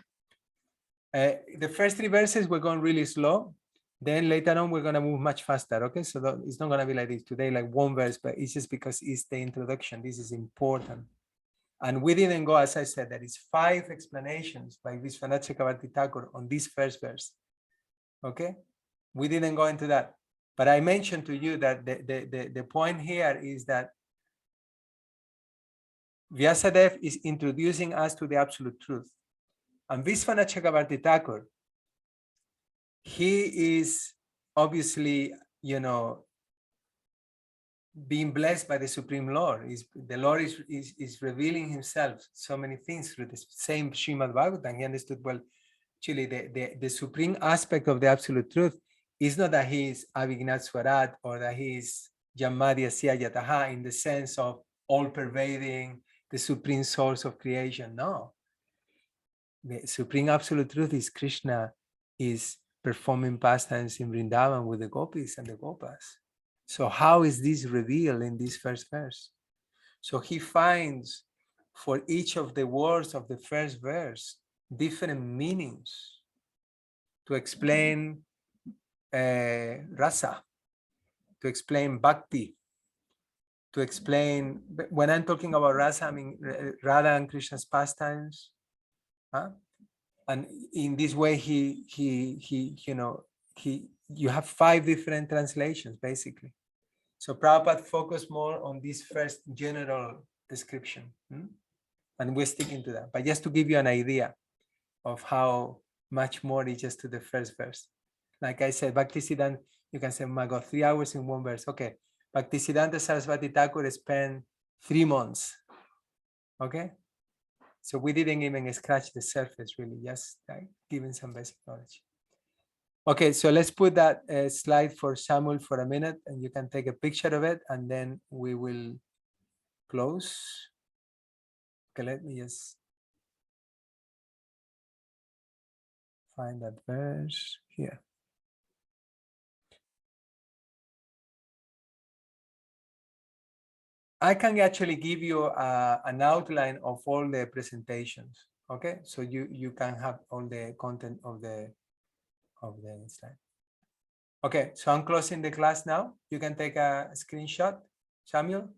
The first 3 verses, we're going really slow. Then later on, we're going to move much faster, okay? So it's not going to be like this today, like one verse, but it's just because it's the introduction. This is important. And we didn't go, as I said, there is 5 explanations by Vishwanath Chakravarti Thakur on this first verse. Okay, we didn't go into that, but I mentioned to you that the point here is that Vyasadeva is introducing us to the absolute truth, and Vishwanath Chakravarti Thakur, he is obviously, being blessed by the Supreme Lord. The Lord is revealing himself so many things through the same Srimad-Bhagavatam. He understood, well, actually the supreme aspect of the absolute truth is not that he is Avignat Swarat or that he is Jammadya Siyayataha in the sense of all-pervading, the supreme source of creation. No. The supreme absolute truth is Krishna is performing pastimes in Vrindavan with the gopis and the gopas. So how is this revealed in this first verse? So he finds for each of the words of the first verse different meanings to explain rasa, to explain bhakti, to explain, when I'm talking about rasa, I mean Radha and Krishna's pastimes. And in this way, you have 5 different translations, basically. So Prabhupada focused more on this first general description, and we're sticking to that. But just to give you an idea of how much more is just to the first verse. Like I said, Bhakti Siddhanta, you can say, oh my God, 3 hours in one verse. Okay, Bhaktisiddhanta Saraswati Thakur spent 3 months. Okay, so we didn't even scratch the surface, really, just like giving some basic knowledge. Okay, so let's put that slide for Samuel for a minute, and you can take a picture of it, and then we will close. Okay, let me just find that verse here. I can actually give you an outline of all the presentations. Okay, so you can have all the content of the slide. Okay, so I'm closing the class now. You can take a screenshot, Samuel.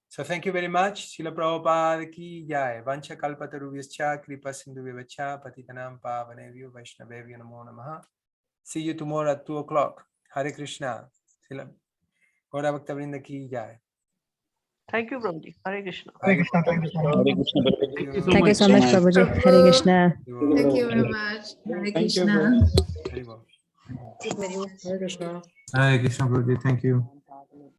So thank you very much. Srila Prabhupada ki jai. Vancha kalpatarubhyascha kripa sindhuvyacha patitanam pavanebhyo vaishnavebhyo namo namaha. See you tomorrow at 2 o'clock. Hare Krishna. Srila Gaura Bhakta Vrinda ki jai. Thank you, Prabhuji. Hare Krishna. Hare Krishna. Thank you so much. Hare Krishna. Thank you so much, Prabhuji. Hare Krishna. Thank you very much. Hare Thank you, Krishna. bro. Hare Krishna. Hare Krishna, Prabhuji. Thank you.